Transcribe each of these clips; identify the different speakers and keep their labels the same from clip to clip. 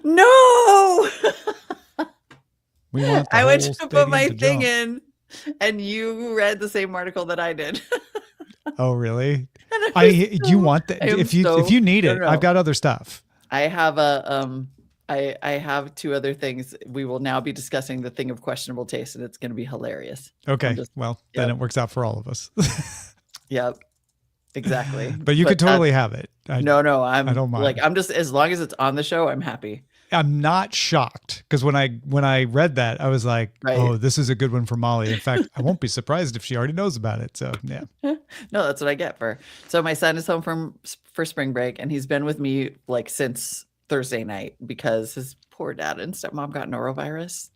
Speaker 1: No.
Speaker 2: We want the
Speaker 1: I went
Speaker 2: whole
Speaker 1: to put my
Speaker 2: stadium to
Speaker 1: thing
Speaker 2: jump.
Speaker 1: in, and you read the same article that I did.
Speaker 2: Oh, really?
Speaker 1: And
Speaker 2: Do you want that?
Speaker 1: I am
Speaker 2: If you need
Speaker 1: no,
Speaker 2: it, I've
Speaker 1: no.
Speaker 2: got other stuff.
Speaker 1: I have I have two other things. We will now be discussing the thing of questionable taste, and it's going to be hilarious.
Speaker 2: Okay. Well, then it works out for all of us.
Speaker 1: Yep. Exactly.
Speaker 2: But you could totally have it.
Speaker 1: No,
Speaker 2: I don't mind.
Speaker 1: Like, I'm just, as long as it's on the show, I'm happy.
Speaker 2: I'm not shocked because when I read that, I was like, oh, this is a good one for Molly. In fact, I won't be surprised if she already knows about it. So yeah.
Speaker 1: No, that's what I get for. So my son is home for spring break, and he's been with me like since Thursday night because his poor dad and stepmom got norovirus.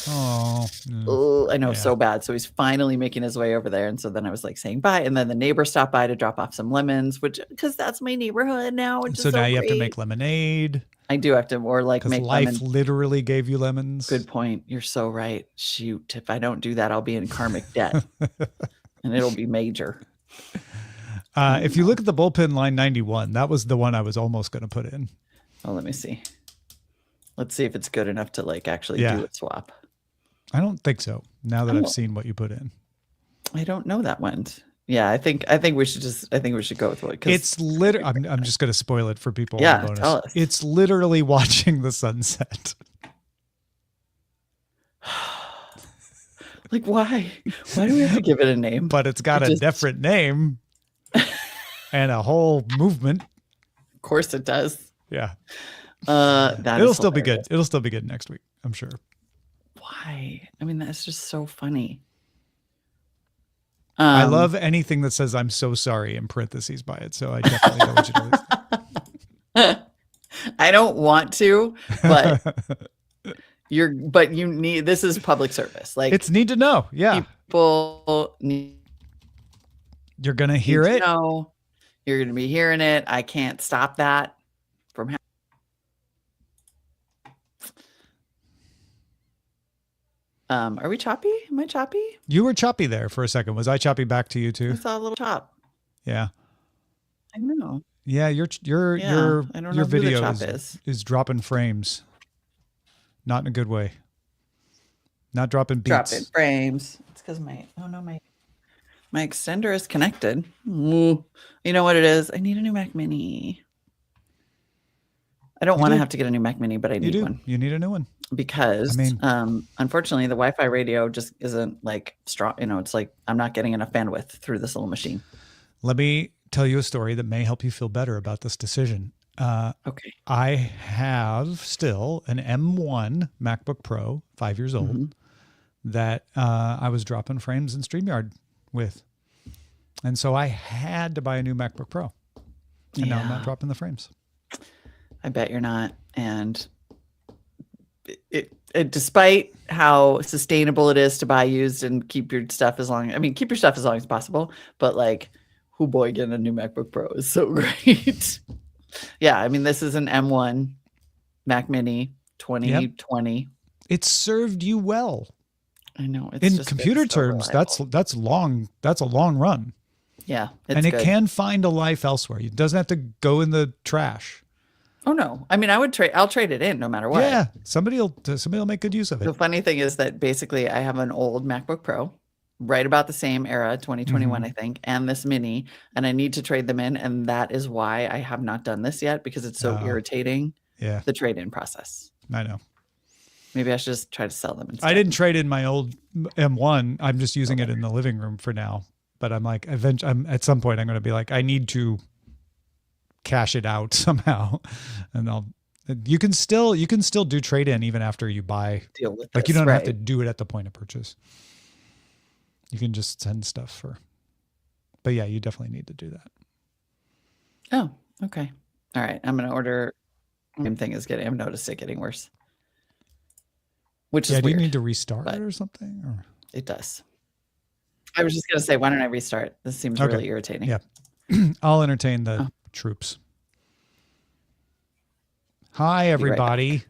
Speaker 1: Oh, I know, so bad. So he's finally making his way over there. And so then I was like saying bye. And then the neighbor stopped by to drop off some lemons, because that's my neighborhood now.
Speaker 2: So now you have to make lemonade.
Speaker 1: I do have to, or like make
Speaker 2: life literally gave you lemons.
Speaker 1: Good point. You're so right. Shoot, if I don't do that, I'll be in karmic debt, and it'll be major.
Speaker 2: If you look at the bullpen line 91, that was the one I was almost going to put in.
Speaker 1: Oh, let me see. Let's see if it's good enough to like actually do a swap.
Speaker 2: I don't think so. Now that I've seen what you put in,
Speaker 1: I don't know that one. Yeah, I think we should go with what.
Speaker 2: It's literally. I'm just going to spoil it for people.
Speaker 1: Yeah, tell us.
Speaker 2: It's literally watching the sunset.
Speaker 1: Like, why? Why do we have to give it a name?
Speaker 2: But it's got a different name and a whole movement.
Speaker 1: Of course, it does.
Speaker 2: Yeah.
Speaker 1: It'll
Speaker 2: still be good. It'll still be good next week, I'm sure.
Speaker 1: Why? I mean, that's just so funny.
Speaker 2: I love anything that says "I'm so sorry" in parentheses by it. So I definitely don't want you to.
Speaker 1: I don't want to, but you need. This is public service. Like,
Speaker 2: it's need to know. Yeah.
Speaker 1: People need.
Speaker 2: You're gonna hear it.
Speaker 1: No, you're gonna be hearing it. I can't stop that from happening. Are we choppy? Am I choppy?
Speaker 2: You were choppy there for a second. Was I choppy back to you too?
Speaker 1: I saw a little chop.
Speaker 2: Yeah.
Speaker 1: I know.
Speaker 2: Yeah, your video is dropping frames. Not in a good way. Not dropping beats.
Speaker 1: Dropping frames. It's because my extender is connected. You know what it is? I need a new Mac Mini. I don't want to have to get a new Mac Mini, but I need one.
Speaker 2: You need a new one.
Speaker 1: Because unfortunately the Wi-Fi radio just isn't like strong. It's like I'm not getting enough bandwidth through this little machine.
Speaker 2: Let me tell you a story that may help you feel better about this decision.
Speaker 1: Okay.
Speaker 2: I have still an M1 MacBook Pro, 5 years old, that I was dropping frames in StreamYard with. And so I had to buy a new MacBook Pro. And now I'm not dropping the frames.
Speaker 1: I bet you're not. And it despite how sustainable it is to buy used and keep your stuff as long as possible, but like, oh boy, getting a new MacBook Pro is so great. Yeah, I mean, this is an M1 Mac Mini 2020.
Speaker 2: It served you well.
Speaker 1: I know.
Speaker 2: In computer terms, that's a long run.
Speaker 1: Yeah,
Speaker 2: and it can find a life elsewhere. It doesn't have to go in the trash.
Speaker 1: Oh no! I mean, I'll trade it in no matter what.
Speaker 2: Yeah, somebody will make good use of it.
Speaker 1: The funny thing is that basically I have an old MacBook Pro, right about the same era, 2021, I think, and this Mini, and I need to trade them in, and that is why I have not done this yet, because it's so irritating.
Speaker 2: Yeah,
Speaker 1: the trade-in process.
Speaker 2: I know.
Speaker 1: Maybe I should just try to sell them instead.
Speaker 2: I didn't trade in my old M1. I'm just using it in the living room for now. But I'm like, eventually, at some point, I'm going to be like, I need to cash it out somehow, and you can still do trade in even after you buy.
Speaker 1: Deal with
Speaker 2: like, you don't have to do it at the point of purchase. You can just send stuff for. But yeah, you definitely need to do that.
Speaker 1: Oh, okay, all right. I'm going to order. Same thing is getting. I've noticed it getting worse. Which is weird.
Speaker 2: Do you need to restart it or something? Or?
Speaker 1: It does. I was just going to say, why don't I restart? This seems really irritating.
Speaker 2: Yeah. I'll entertain the troops. Hi, everybody. Right,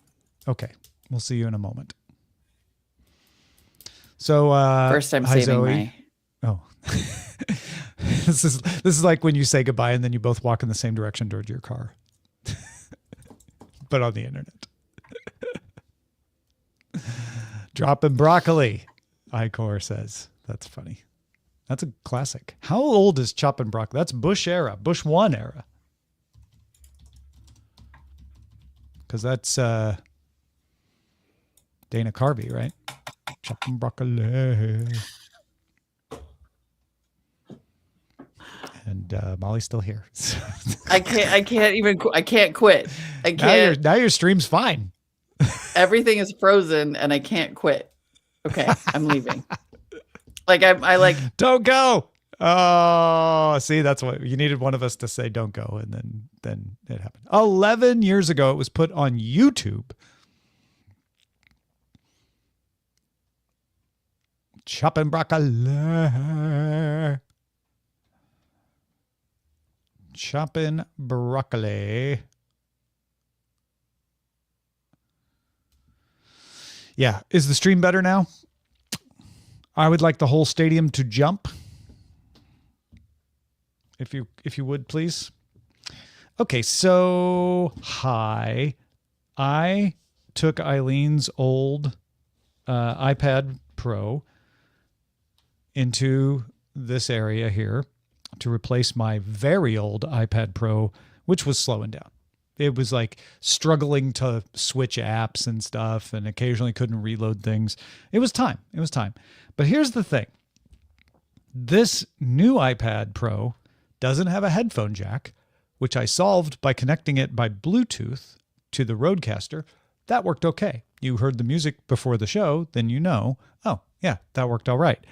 Speaker 2: okay. We'll see you in a moment. So
Speaker 1: first I'm saving
Speaker 2: Zoe. This is like when you say goodbye and then you both walk in the same direction towards your car. But on the internet. Dropping broccoli, Icor says. That's funny. That's a classic. How old is chopping broccoli? That's Bush era, Bush 1 era. Because that's Dana Carvey, right? Chopping broccoli. And Molly's still here.
Speaker 1: I can't quit. I can't.
Speaker 2: Now your stream's fine.
Speaker 1: Everything is frozen and I can't quit. Okay, I'm leaving. Like I like
Speaker 2: Don't go. Oh, see, that's what you needed, one of us to say don't go, and then it happened. 11 years ago it was put on YouTube. Chopping broccoli. Chopping broccoli. Yeah. Is the stream better now? I would like the whole stadium to jump. If you would, please. Okay, so hi. I took Eileen's old iPad Pro into this area here to replace my very old iPad Pro, which was slowing down. It was like struggling to switch apps and stuff, and occasionally couldn't reload things. It was time. But here's the thing. This new iPad Pro doesn't have a headphone jack, which I solved by connecting it by Bluetooth to the Rodecaster. That worked okay. You heard the music before the show, then you know, oh, yeah, that worked all right.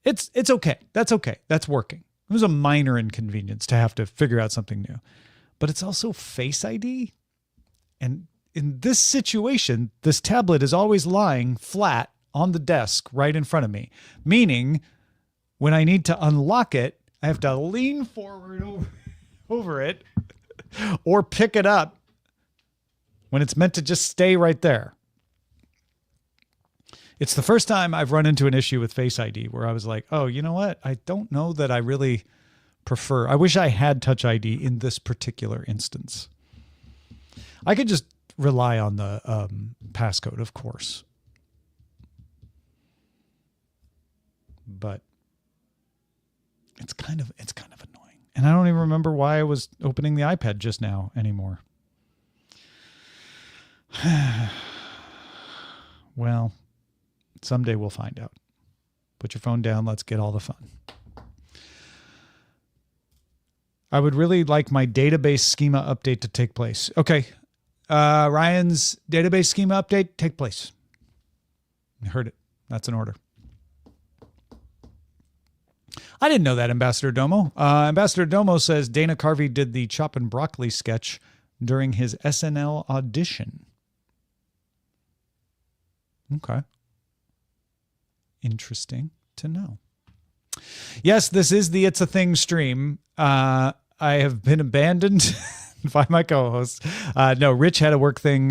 Speaker 2: It's okay. That's okay. That's working. It was a minor inconvenience to have to figure out something new. But it's also Face ID. And in this situation, this tablet is always lying flat on the desk right in front of me, meaning when I need to unlock it, I have to lean forward over it or pick it up when it's meant to just stay right there. It's the first time I've run into an issue with Face ID where I was like, oh, you know what? I don't know that I really prefer. I wish I had Touch ID in this particular instance. I could just rely on the passcode, of course. But it's kind of annoying. And I don't even remember why I was opening the iPad just now anymore. Well, someday we'll find out. Put your phone down. Let's get all the fun. I would really like my database schema update to take place. Okay. Ryan's database schema update, take place. You heard it. That's an order. I didn't know that, Ambassador Domo. Ambassador Domo says Dana Carvey did the Choppin' Broccoli sketch during his SNL audition. Okay. Interesting to know. Yes, this is the It's a Thing stream. I have been abandoned by my co-host. No, Rich had a work thing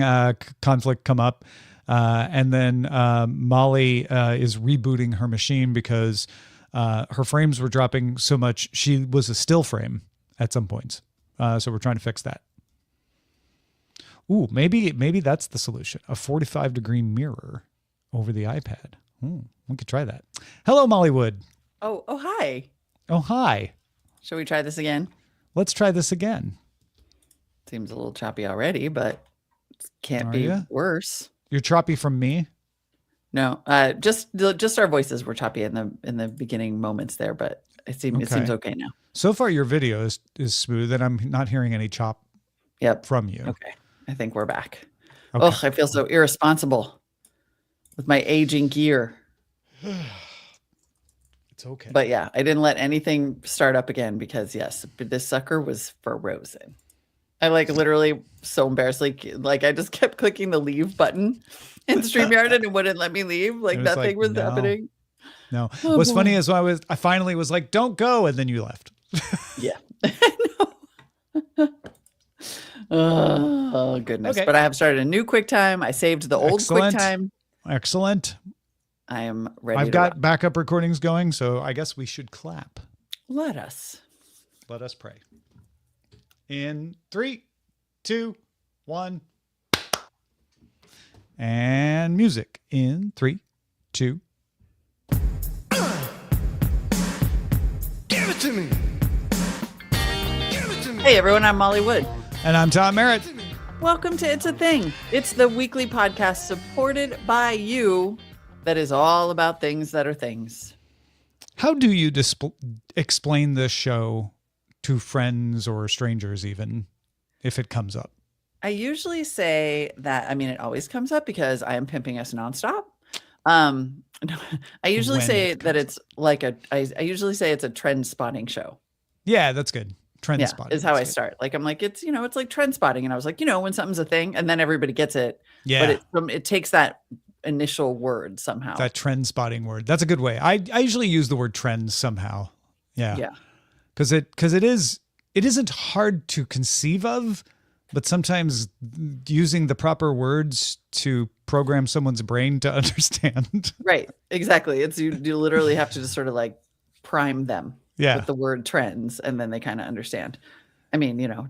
Speaker 2: conflict come up. And then Molly is rebooting her machine because her frames were dropping so much. She was a still frame at some points. So we're trying to fix that. Ooh, maybe that's the solution. A 45-degree mirror over the iPad. We could try that. Hello, Molly Wood.
Speaker 1: Oh, hi.
Speaker 2: Oh, hi.
Speaker 1: Shall we try this again?
Speaker 2: Let's try this again.
Speaker 1: Seems a little choppy already, but it can't be
Speaker 2: ya?
Speaker 1: worse.
Speaker 2: You're choppy from me?
Speaker 1: No, just our voices were choppy in the beginning moments there, but it seems okay now.
Speaker 2: So far, your video is smooth, and I'm not hearing any chop from you.
Speaker 1: Okay, I think we're back.
Speaker 2: Okay.
Speaker 1: Oh, I feel so irresponsible with my aging gear.
Speaker 2: It's okay.
Speaker 1: But yeah, I didn't let anything start up again because yes, this sucker was frozen. I literally so embarrassingly, I just kept clicking the leave button in StreamYard and it wouldn't let me leave. Nothing was happening.
Speaker 2: No.
Speaker 1: Oh,
Speaker 2: What's
Speaker 1: boy.
Speaker 2: funny is I finally was like, don't go. And then you left.
Speaker 1: Yeah. Oh, goodness.
Speaker 2: Okay.
Speaker 1: But I have started a new QuickTime. I saved the old
Speaker 2: Excellent.
Speaker 1: QuickTime.
Speaker 2: Excellent.
Speaker 1: I am ready.
Speaker 2: I've got backup recordings going, so I guess we should clap.
Speaker 1: Let us
Speaker 2: pray. In 3, 2, 1. And music in 3, 2.
Speaker 3: Give it to me. Give it to me.
Speaker 1: Hey everyone, I'm Molly Wood.
Speaker 2: And I'm Tom Merritt.
Speaker 1: Welcome to It's a Thing. It's the weekly podcast supported by you that is all about things that are things.
Speaker 2: How do you explain this show to friends or strangers, even if it comes up?
Speaker 1: I usually say that, it always comes up because I am pimping us nonstop. I usually
Speaker 2: When
Speaker 1: say
Speaker 2: it
Speaker 1: that
Speaker 2: comes
Speaker 1: it's like I usually say it's a trend spotting show.
Speaker 2: Yeah, that's good. Trend
Speaker 1: Yeah,
Speaker 2: spotting
Speaker 1: is how I
Speaker 2: that's good.
Speaker 1: start. Like, I'm like, it's like trend spotting. And I was like, when something's a thing and then everybody gets it.
Speaker 2: Yeah,
Speaker 1: But it takes that initial word somehow.
Speaker 2: that trend spotting word. That's a good way. I usually use the word trend somehow. Yeah.
Speaker 1: Yeah.
Speaker 2: Because it isn't hard to conceive of, but sometimes using the proper words to program someone's brain to understand.
Speaker 1: Right. Exactly. It's you literally have to just sort of like prime them
Speaker 2: Yeah.
Speaker 1: with the word trends and then they kind of understand.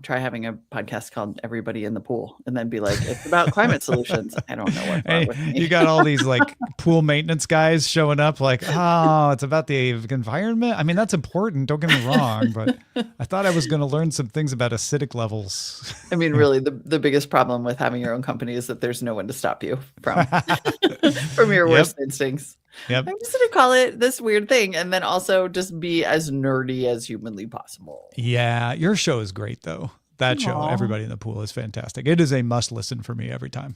Speaker 1: Try having a podcast called Everybody in the Pool and then be like, it's about climate solutions. I don't know what's wrong
Speaker 2: Hey,
Speaker 1: with me.
Speaker 2: you got all these like pool maintenance guys showing up like, oh, it's about the environment. That's important. Don't get me wrong, but I thought I was going to learn some things about acidic levels.
Speaker 1: Really, the biggest problem with having your own company is that there's no one to stop you from from your worst instincts.
Speaker 2: Yep.
Speaker 1: I'm just going to call it this weird thing and then also just be as nerdy as humanly possible.
Speaker 2: Yeah. Your show is great though. That show,
Speaker 1: Aw.
Speaker 2: Everybody in the Pool, is fantastic. It is a must listen for me every time.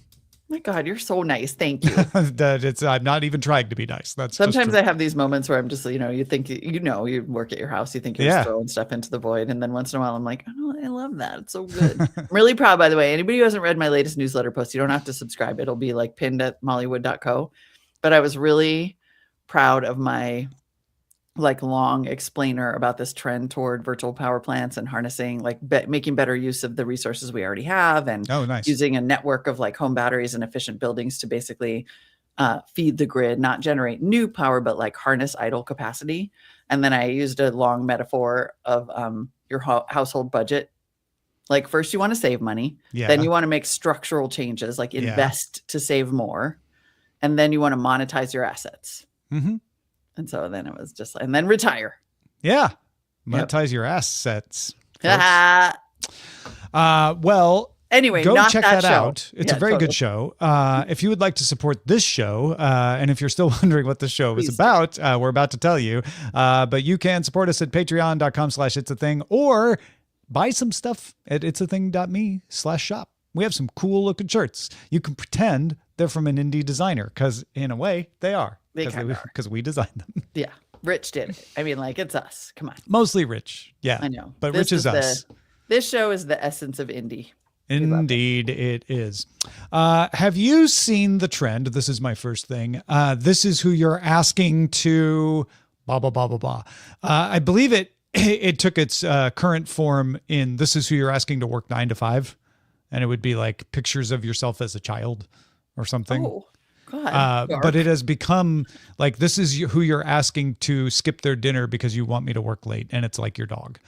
Speaker 1: My God, you're so nice. Thank you.
Speaker 2: I'm not even trying to be nice. That's
Speaker 1: Sometimes
Speaker 2: just
Speaker 1: I have these moments where I'm just, you think, you work at your house, you think you're
Speaker 2: Yeah.
Speaker 1: just throwing stuff into the void. And then once in a while, I'm like, oh, I love that. It's so good. I'm really proud, by the way. Anybody who hasn't read my latest newsletter post, you don't have to subscribe. It'll be like pinned at mollywood.co. But I was really proud of my long explainer about this trend toward virtual power plants and harnessing, making better use of the resources we already have and
Speaker 2: Oh, nice.
Speaker 1: using a network of home batteries and efficient buildings to basically feed the grid, not generate new power, but harness idle capacity. And then I used a long metaphor of your household budget. Like first you want to save money,
Speaker 2: Yeah.
Speaker 1: then you want to make structural changes, like invest to save more. And then you want to monetize your assets.
Speaker 2: Mm-hmm.
Speaker 1: And so then it was just, and then retire.
Speaker 2: Yeah.
Speaker 1: Yep.
Speaker 2: Monetize your assets. folks.
Speaker 1: Ah.
Speaker 2: Well,
Speaker 1: Anyway,
Speaker 2: go
Speaker 1: not
Speaker 2: check
Speaker 1: that
Speaker 2: that
Speaker 1: show.
Speaker 2: out. It's a
Speaker 1: Yeah,
Speaker 2: very
Speaker 1: totally.
Speaker 2: good show. If you would like to support this show, and if you're still wondering what the show is
Speaker 1: Please
Speaker 2: about, we're about to tell you. But you can support us at patreon.com/it'sathing or buy some stuff at it'sathing.me/shop. We have some cool looking shirts. You can pretend they're from an indie designer because in a way they are.
Speaker 1: They kinda are.
Speaker 2: Because we designed them.
Speaker 1: Yeah. Rich did it. It's us. Come on.
Speaker 2: Mostly Rich. Yeah.
Speaker 1: I know.
Speaker 2: But
Speaker 1: This
Speaker 2: Rich is us.
Speaker 1: This show is the essence of indie. love it.
Speaker 2: Indeed, it is. Have you seen the trend? This is my first thing. This is who you're asking to blah, blah, blah, blah, blah. I believe it took its current form in This is who you're asking to work 9 to 5. And it would be like pictures of yourself as a child or something.
Speaker 1: Oh, God.
Speaker 2: But it has become like, this is who you're asking to skip their dinner because you want me to work late. And it's like your dog,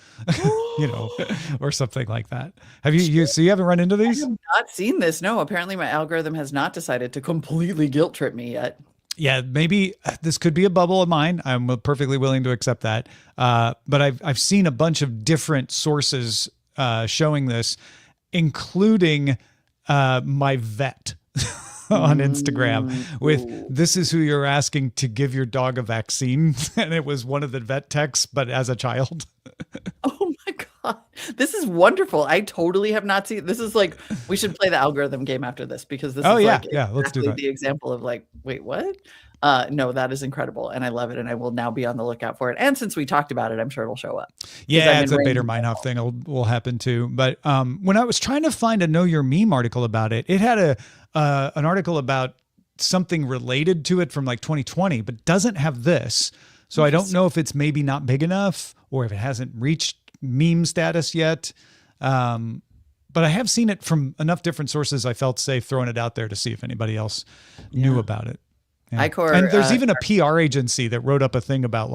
Speaker 2: or something like that. Have so you haven't run into
Speaker 1: I
Speaker 2: these?
Speaker 1: have not seen this. No, apparently my algorithm has not decided to completely guilt trip me yet.
Speaker 2: Yeah, maybe this could be a bubble of mine. I'm perfectly willing to accept that. But I've seen a bunch of different sources showing this, including my vet on Instagram with this is who you're asking to give your dog a vaccine. And it was one of the vet techs, but as a child.
Speaker 1: Oh my God. This is wonderful. I totally have not seen this. Is we should play the algorithm game after this because this
Speaker 2: Oh,
Speaker 1: is
Speaker 2: yeah. Yeah, let's do
Speaker 1: exactly
Speaker 2: that.
Speaker 1: the example of wait, what? No, that is incredible. And I love it. And I will now be on the lookout for it. And since we talked about it, I'm sure it'll show up.
Speaker 2: Yeah,
Speaker 1: I'm
Speaker 2: it's a
Speaker 1: in
Speaker 2: Bader
Speaker 1: range.
Speaker 2: Meinhof thing will happen too. But when I was trying to find a Know Your Meme article about it, it had an article about something related to it from 2020, but doesn't have this. So I don't know if it's maybe not big enough or if it hasn't reached meme status yet. But I have seen it from enough different sources. I felt safe throwing it out there to see if anybody else knew about it. Yeah.
Speaker 1: Icor,
Speaker 2: And there's even a PR agency that wrote up a thing about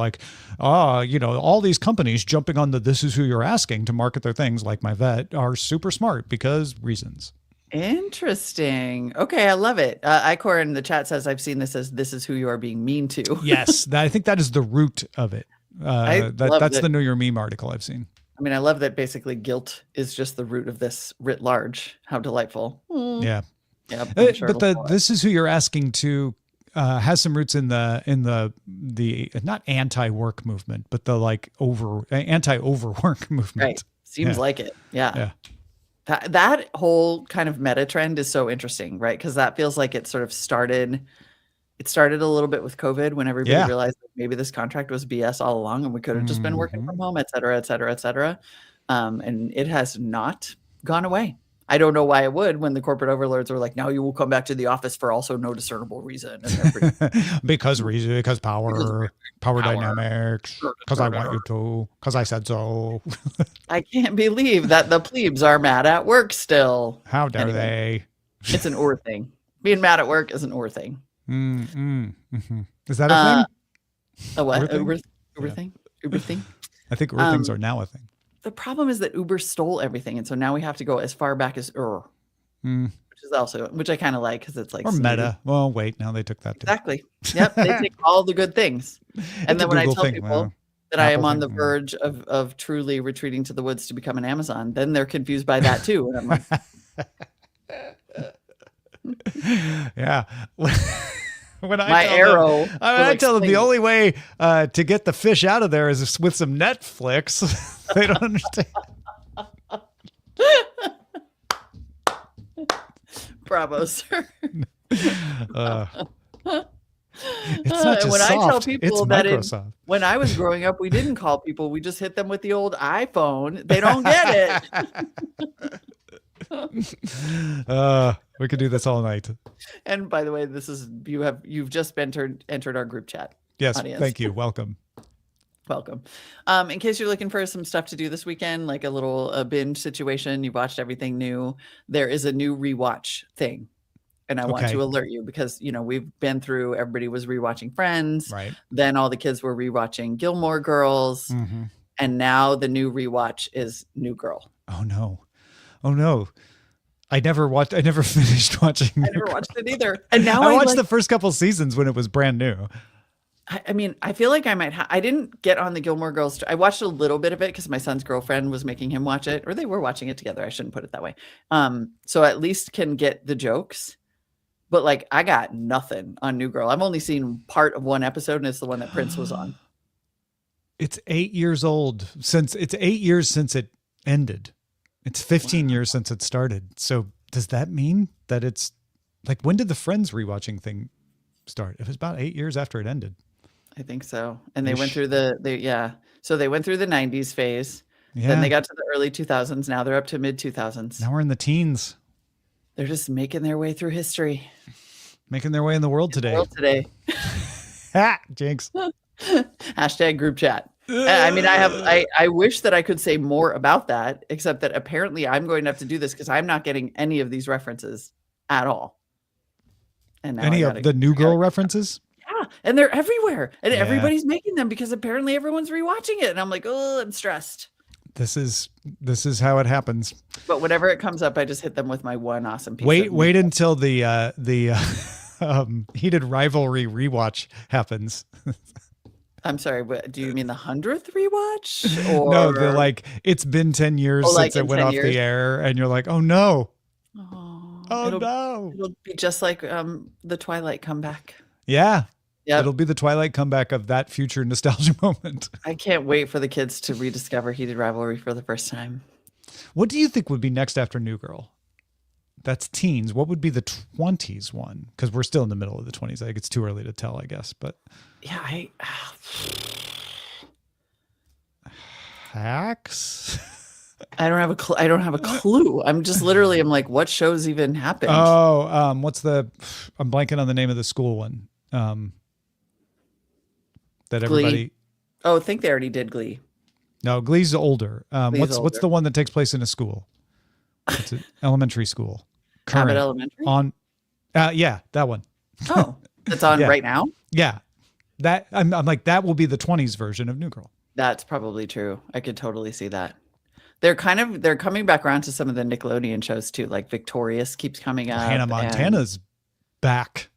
Speaker 2: all these companies jumping on the This Is Who You're Asking to market their things like my vet are super smart because reasons.
Speaker 1: Interesting. Okay, I love it. Icor in the chat says, "I've seen this as this is who you are being mean to."
Speaker 2: Yes, I think that is the root of it.
Speaker 1: I love
Speaker 2: That's
Speaker 1: that.
Speaker 2: the Know Your Meme article I've seen.
Speaker 1: I mean, I love that basically guilt is just the root of this writ large. How delightful.
Speaker 2: Yeah.
Speaker 1: Yeah, I'm sure
Speaker 2: But
Speaker 1: it'll fall out.
Speaker 2: this is who you're asking to has some roots in the not anti-work movement, but the like anti-overwork movement.
Speaker 1: Right. Seems
Speaker 2: Yeah.
Speaker 1: like it. Yeah.
Speaker 2: Yeah.
Speaker 1: That whole kind of meta trend is so interesting, right? Because that feels like it sort of started. It started a little bit with COVID when everybody
Speaker 2: Yeah.
Speaker 1: realized that maybe this contract was BS all along, and we could have just been working from home, et cetera, et cetera, et cetera. And it has not gone away. I don't know why it would when the corporate overlords were like, "Now you will come back to the office for also no discernible reason." And everybody,
Speaker 2: because power dynamics, because I want you to, because I said so.
Speaker 1: I can't believe that the plebes are mad at work still.
Speaker 2: How dare
Speaker 1: Anyway.
Speaker 2: they?
Speaker 1: It's an or thing. Being mad at work is an or thing.
Speaker 2: Is that a thing?
Speaker 1: A what?
Speaker 2: Uber thing?
Speaker 1: Uber
Speaker 2: Yeah.
Speaker 1: thing? Uber thing?
Speaker 2: I think things are now a thing.
Speaker 1: The problem is that Uber stole everything, and so now we have to go as far back as which I kind of like because it's like
Speaker 2: Or
Speaker 1: snooty.
Speaker 2: Meta. Well, wait, now they took that too.
Speaker 1: Exactly. Yep. They take all the good things, and then when I tell people that I am
Speaker 2: Apple
Speaker 1: on the
Speaker 2: thing,
Speaker 1: verge of truly retreating to the woods to become an Amazon, then they're confused by that too, and I'm like,
Speaker 2: yeah. When
Speaker 1: my arrow.
Speaker 2: I tell them the only way to get the fish out of there is with some Netflix. They don't understand.
Speaker 1: Bravo, sir.
Speaker 2: It's not just
Speaker 1: when
Speaker 2: soft,
Speaker 1: I tell
Speaker 2: it's
Speaker 1: people that
Speaker 2: Microsoft.
Speaker 1: when I was growing up, we didn't call people. We just hit them with the old iPhone. They don't get it.
Speaker 2: We could do this all night.
Speaker 1: And by the way, this is you've just entered our group chat.
Speaker 2: Yes,
Speaker 1: Audience.
Speaker 2: thank you. Welcome.
Speaker 1: Welcome. In case you're looking for some stuff to do this weekend, like a little binge situation, you watched everything new. There is a new rewatch thing. And I want
Speaker 2: Okay.
Speaker 1: to alert you because, we've been through, everybody was rewatching Friends.
Speaker 2: Right.
Speaker 1: Then all the kids were rewatching Gilmore Girls.
Speaker 2: Mm-hmm.
Speaker 1: And now the new rewatch is New Girl.
Speaker 2: Oh no. I never finished watching.
Speaker 1: I never watched it either. And now
Speaker 2: I watched the first couple seasons when it was brand new.
Speaker 1: I mean, I feel like I might I didn't get on the Gilmore Girls. I watched a little bit of it because my son's girlfriend was making him watch it, or they were watching it together. I shouldn't put it that way. So at least can get the jokes. But like, I got nothing on New Girl. I've only seen part of one episode, and it's the one that Prince was on.
Speaker 2: It's 8 years old since it's 8 years since it ended. It's 15 years since it started. So does that mean that it's like, when did the Friends rewatching thing start? It was about 8 years after it ended.
Speaker 1: I think so. And they went through So they went through the 90s phase.
Speaker 2: Yeah.
Speaker 1: Then they got to the early 2000s. Now they're up to mid 2000s.
Speaker 2: Now we're in the teens,
Speaker 1: They're just making their way through history.
Speaker 2: making their way in the world today. Ha! Jinx.
Speaker 1: Hashtag group chat. I mean, I wish that I could say more about that, except that apparently I'm going to have to do this because I'm not getting any of these references at all. And now
Speaker 2: Any of the New Girl references?
Speaker 1: Yeah, and they're everywhere, and
Speaker 2: Yeah.
Speaker 1: everybody's making them because apparently everyone's rewatching it, and I'm like, oh, I'm stressed.
Speaker 2: This is how it happens.
Speaker 1: But whenever it comes up, I just hit them with my one awesome piece.
Speaker 2: Wait until the heated rivalry rewatch happens.
Speaker 1: I'm sorry, but do you mean the 100th rewatch? Or
Speaker 2: No, they're like, it's been 10 years
Speaker 1: like
Speaker 2: since it
Speaker 1: in
Speaker 2: went
Speaker 1: 10
Speaker 2: off
Speaker 1: years?
Speaker 2: the air, and you're like, oh no.
Speaker 1: oh,
Speaker 2: No.
Speaker 1: it'll be just like the Twilight comeback.
Speaker 2: Yeah.
Speaker 1: Yeah,
Speaker 2: It'll be the Twilight comeback of that future nostalgia moment.
Speaker 1: I can't wait for the kids to rediscover heated rivalry for the first time.
Speaker 2: What do you think would be next after New Girl? That's teens. What would be the 20s one? Because we're still in the middle of the 20s. I think it's too early to tell, I guess. But
Speaker 1: Yeah,
Speaker 2: Hacks?
Speaker 1: I don't have I don't have a clue. I'm just literally, I'm like, what shows even happened?
Speaker 2: Oh, I'm blanking on the name of the school one. That
Speaker 1: Glee.
Speaker 2: everybody.
Speaker 1: Oh, I think they already did Glee.
Speaker 2: No, Glee's older.
Speaker 1: Glee's
Speaker 2: What's the one that takes place in a school? It's an elementary school.
Speaker 1: Abbott Elementary.
Speaker 2: On, yeah, that one.
Speaker 1: Oh, that's on
Speaker 2: Yeah.
Speaker 1: right now.
Speaker 2: Yeah, that I'm like that will be the 20s version of New Girl.
Speaker 1: That's probably true. I could totally see that. they're coming back around to some of the Nickelodeon shows too. Like Victorious keeps coming up.
Speaker 2: Hannah
Speaker 1: and-
Speaker 2: Montana's back.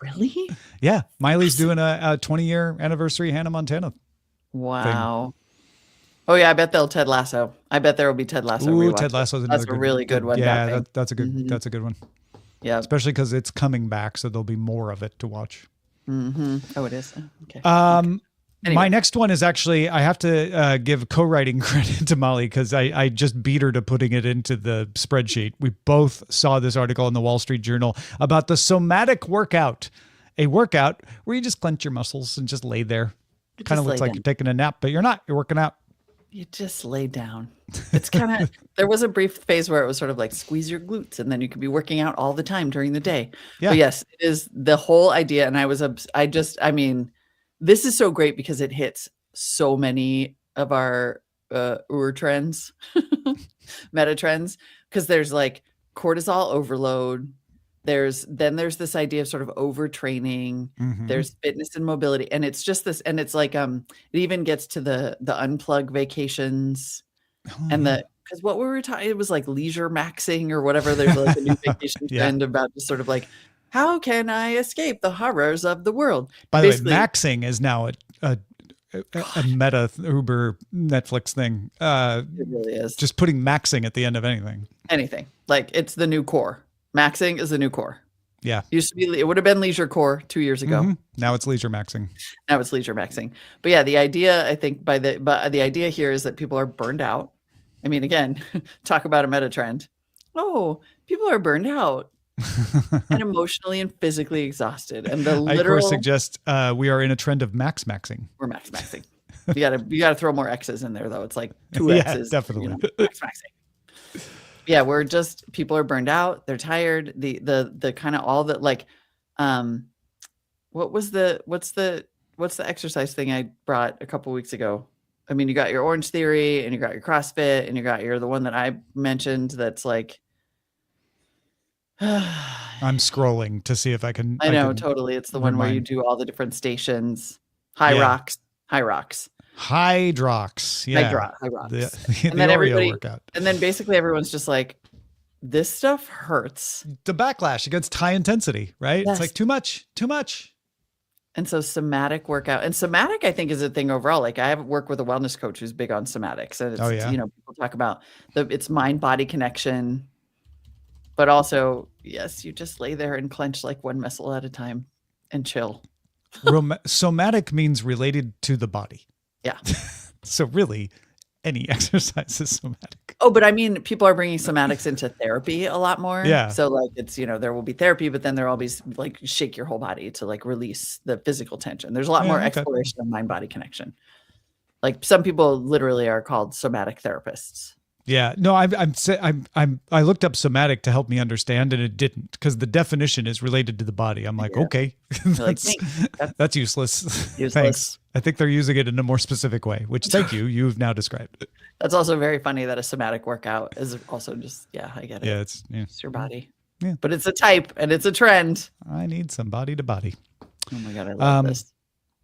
Speaker 1: Really?
Speaker 2: Yeah, Miley's doing a 20-year anniversary Hannah Montana.
Speaker 1: Wow. Oh yeah, I bet they'll Ted Lasso. I bet there will be Ted Lasso.
Speaker 2: Ooh,
Speaker 1: rewatch.
Speaker 2: Ted Lasso's another
Speaker 1: That's a really good one,
Speaker 2: Yeah,
Speaker 1: that thing.
Speaker 2: that's a good
Speaker 1: Mhm.
Speaker 2: that's a good one.
Speaker 1: Yeah.
Speaker 2: Especially because it's coming back, so there'll be more of it to watch.
Speaker 1: Mm-hmm. Oh, it is. Oh, okay.
Speaker 2: My
Speaker 1: Anyway.
Speaker 2: next one is actually, I have to give co-writing credit to Molly because I just beat her to putting it into the spreadsheet. We both saw this article in the Wall Street Journal about the somatic workout, a workout where you just clench your muscles and just lay there.
Speaker 1: You
Speaker 2: Kind of
Speaker 1: just
Speaker 2: looks
Speaker 1: lay
Speaker 2: like
Speaker 1: down.
Speaker 2: you're taking a nap, but you're not. You're working out.
Speaker 1: You just lay down. It's kind of, there was a brief phase where it was sort of like squeeze your glutes and then you could be working out all the time during the day.
Speaker 2: Yeah.
Speaker 1: But yes, it is the whole idea. And I mean, this is so great because it hits so many of our trends, meta trends, because there's like cortisol overload. There's this idea of sort of overtraining.
Speaker 2: Mhm.
Speaker 1: There's fitness and mobility, and it's just this, and it's like it even gets to the unplug vacations
Speaker 2: Oh,
Speaker 1: and
Speaker 2: yeah.
Speaker 1: the because what we were talking, it was like leisure maxing or whatever. There's like a new vacation
Speaker 2: Yeah.
Speaker 1: trend about just sort of like, how can I escape the horrors of the world?
Speaker 2: By the way,
Speaker 1: Basically-
Speaker 2: maxing is now a meta Uber Netflix thing.
Speaker 1: It really is.
Speaker 2: Just putting maxing at the end of anything.
Speaker 1: Anything like it's the new core. Maxing is the new core.
Speaker 2: Yeah.
Speaker 1: Used to be, it would have been leisure core 2 years ago.
Speaker 2: Mhm. Now it's leisure maxing.
Speaker 1: Now it's leisure maxing. But yeah, the idea, I think, but the idea here is that people are burned out. I mean, again, talk about a meta trend. Oh, people are burned out and emotionally and physically exhausted. And the
Speaker 2: I of
Speaker 1: literal,
Speaker 2: course suggest we are in a trend of maxing.
Speaker 1: we're max maxing. You gotta throw more X's in there though. It's like two
Speaker 2: Yeah,
Speaker 1: X's.
Speaker 2: definitely.
Speaker 1: Max maxing. Yeah, people are burned out. They're tired. The kind of all that like, what's the exercise thing I brought a couple weeks ago? I mean, you got your Orange Theory and you got your CrossFit and you got the one that I mentioned that's like,
Speaker 2: I'm scrolling to see if I can.
Speaker 1: I know,
Speaker 2: can
Speaker 1: totally. It's the one where you
Speaker 2: remind-
Speaker 1: do all the different stations. High
Speaker 2: Yeah.
Speaker 1: rocks.
Speaker 2: Hydrox. Yeah.
Speaker 1: High rocks.
Speaker 2: The
Speaker 1: And then
Speaker 2: Oreo
Speaker 1: everybody-
Speaker 2: workout.
Speaker 1: And then basically everyone's just like, this stuff hurts.
Speaker 2: The backlash against high intensity, right?
Speaker 1: Yes.
Speaker 2: It's like too much.
Speaker 1: And so somatic workout, and somatic, I think, is a thing overall. Like I have worked with a wellness coach who's big on somatics, and it's,
Speaker 2: Oh, yeah?
Speaker 1: people talk about it's mind body connection, but also, yes, you just lay there and clench like one muscle at a time and chill.
Speaker 2: Somatic means related to the body.
Speaker 1: Yeah.
Speaker 2: So really, any exercise is somatic.
Speaker 1: Oh, but I mean, people are bringing somatics into therapy a lot more.
Speaker 2: Yeah.
Speaker 1: So like it's, there will be therapy, but then there will be like shake your whole body to like release the physical tension. There's a lot
Speaker 2: Yeah,
Speaker 1: more
Speaker 2: okay.
Speaker 1: exploration of mind body connection. Like some people literally are called somatic therapists.
Speaker 2: Yeah, no, I looked up somatic to help me understand, and it didn't because the definition is related to the body. I'm like,
Speaker 1: Yeah.
Speaker 2: okay,
Speaker 1: like,
Speaker 2: that's,
Speaker 1: "Thanks,
Speaker 2: that's useless.
Speaker 1: Useless.
Speaker 2: Thanks. I think they're using it in a more specific way, which thank you, you've now described.
Speaker 1: That's also very funny that a somatic workout is also just, I get it.
Speaker 2: Yeah,
Speaker 1: It's your body.
Speaker 2: Yeah.
Speaker 1: But it's a type and it's a trend.
Speaker 2: I need some body to body.
Speaker 1: Oh my God, I love this.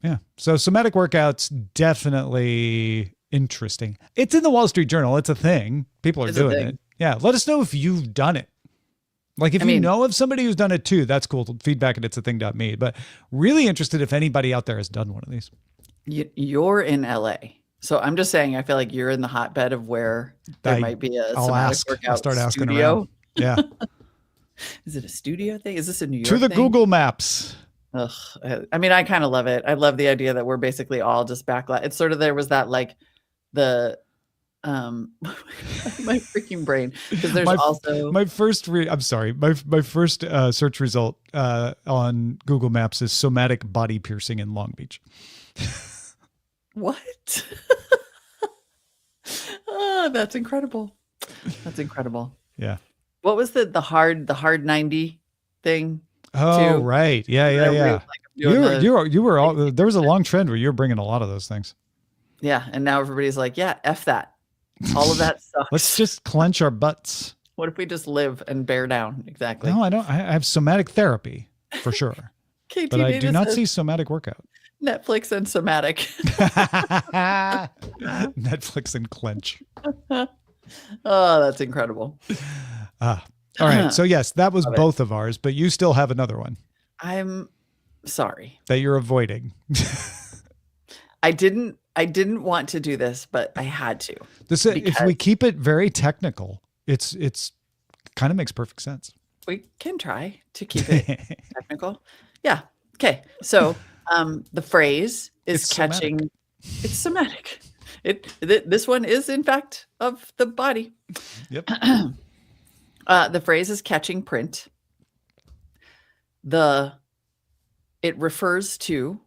Speaker 2: Yeah, so somatic workouts definitely interesting. It's in the Wall Street Journal. It's a thing. People are
Speaker 1: It's a
Speaker 2: doing
Speaker 1: thing.
Speaker 2: it. Yeah, let us know if you've done it. Like if
Speaker 1: I
Speaker 2: you
Speaker 1: mean-
Speaker 2: know of somebody who's done it too, that's cool. Feedback at it'sathing.me. But really interested if anybody out there has done one of these.
Speaker 1: You're in LA. So I'm just saying, I feel like you're in the hotbed of where there
Speaker 2: I-
Speaker 1: might be a
Speaker 2: I'll
Speaker 1: somatic
Speaker 2: ask. I'll
Speaker 1: workout
Speaker 2: start asking
Speaker 1: studio.
Speaker 2: around. Yeah,
Speaker 1: Is it a studio thing? Is this a New York
Speaker 2: to the
Speaker 1: thing?
Speaker 2: Google Maps.
Speaker 1: Ugh, I mean, I kind of love it. I love the idea that we're basically all just backlash. It's sort of, there was that like the my freaking brain, because there's
Speaker 2: My-
Speaker 1: also
Speaker 2: My first, I'm sorry, my first search result on Google Maps is somatic body piercing in Long Beach.
Speaker 1: what? Oh, that's incredible. That's incredible.
Speaker 2: Yeah.
Speaker 1: What was the hard 90 thing?
Speaker 2: Oh,
Speaker 1: Too.
Speaker 2: right. Yeah, yeah,
Speaker 1: That
Speaker 2: yeah.
Speaker 1: like, I'm doing
Speaker 2: You were all, there was a long trend where you were bringing a lot of those things.
Speaker 1: yeah, and now everybody's like, yeah, F that. All of that sucks.
Speaker 2: Let's just clench our butts.
Speaker 1: What if we just live and bear down? Exactly.
Speaker 2: No, I don't. I have somatic therapy for sure,
Speaker 1: KT
Speaker 2: but I do
Speaker 1: Davis
Speaker 2: not
Speaker 1: says,
Speaker 2: see somatic workout.
Speaker 1: Netflix and somatic.
Speaker 2: Netflix and clench.
Speaker 1: Oh, that's incredible.
Speaker 2: All right. So yes, that was
Speaker 1: Love it.
Speaker 2: both of ours, but you still have another one
Speaker 1: I'm sorry.
Speaker 2: that you're avoiding.
Speaker 1: I didn't want to do this, but I had to.
Speaker 2: This, if
Speaker 1: Because-
Speaker 2: we keep it very technical, it's kind of makes perfect sense.
Speaker 1: We can try to keep it technical. Yeah. Okay. So the phrase is
Speaker 2: It's somatic.
Speaker 1: catching. It's somatic. This one is in fact of the body.
Speaker 2: Yep.
Speaker 1: The phrase is catching print. It refers to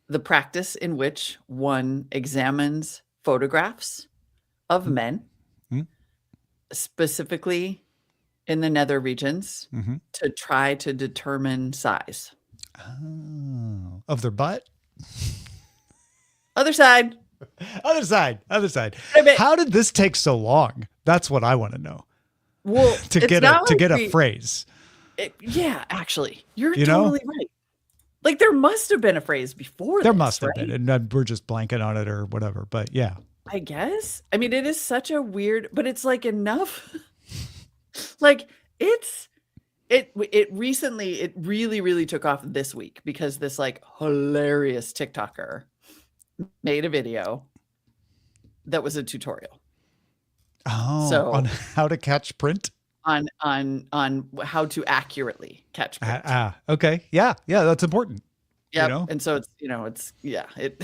Speaker 1: the practice in which one examines photographs of men,
Speaker 2: Mm.
Speaker 1: specifically in the nether regions,
Speaker 2: Mm-hmm.
Speaker 1: to try to determine size.
Speaker 2: Oh, of their butt.
Speaker 1: Other side.
Speaker 2: Other side.
Speaker 1: I bet-
Speaker 2: How did this take so long? That's what I want to know.
Speaker 1: Well,
Speaker 2: To
Speaker 1: it's
Speaker 2: get
Speaker 1: not
Speaker 2: to
Speaker 1: like
Speaker 2: get a
Speaker 1: we-
Speaker 2: phrase.
Speaker 1: yeah, actually, you're
Speaker 2: You know?
Speaker 1: totally right. Like there must have been a phrase before.
Speaker 2: There
Speaker 1: this,
Speaker 2: must have
Speaker 1: right?
Speaker 2: been, and we're just blanking on it or whatever. But yeah,
Speaker 1: I guess. I mean, it is such a weird, but it's like enough. Like it really, really took off this week because this like hilarious TikToker made a video that was a tutorial
Speaker 2: oh,
Speaker 1: So-
Speaker 2: on how to catch print.
Speaker 1: on how to accurately catch print.
Speaker 2: Okay, yeah, that's important.
Speaker 1: Yep.
Speaker 2: know?
Speaker 1: And so it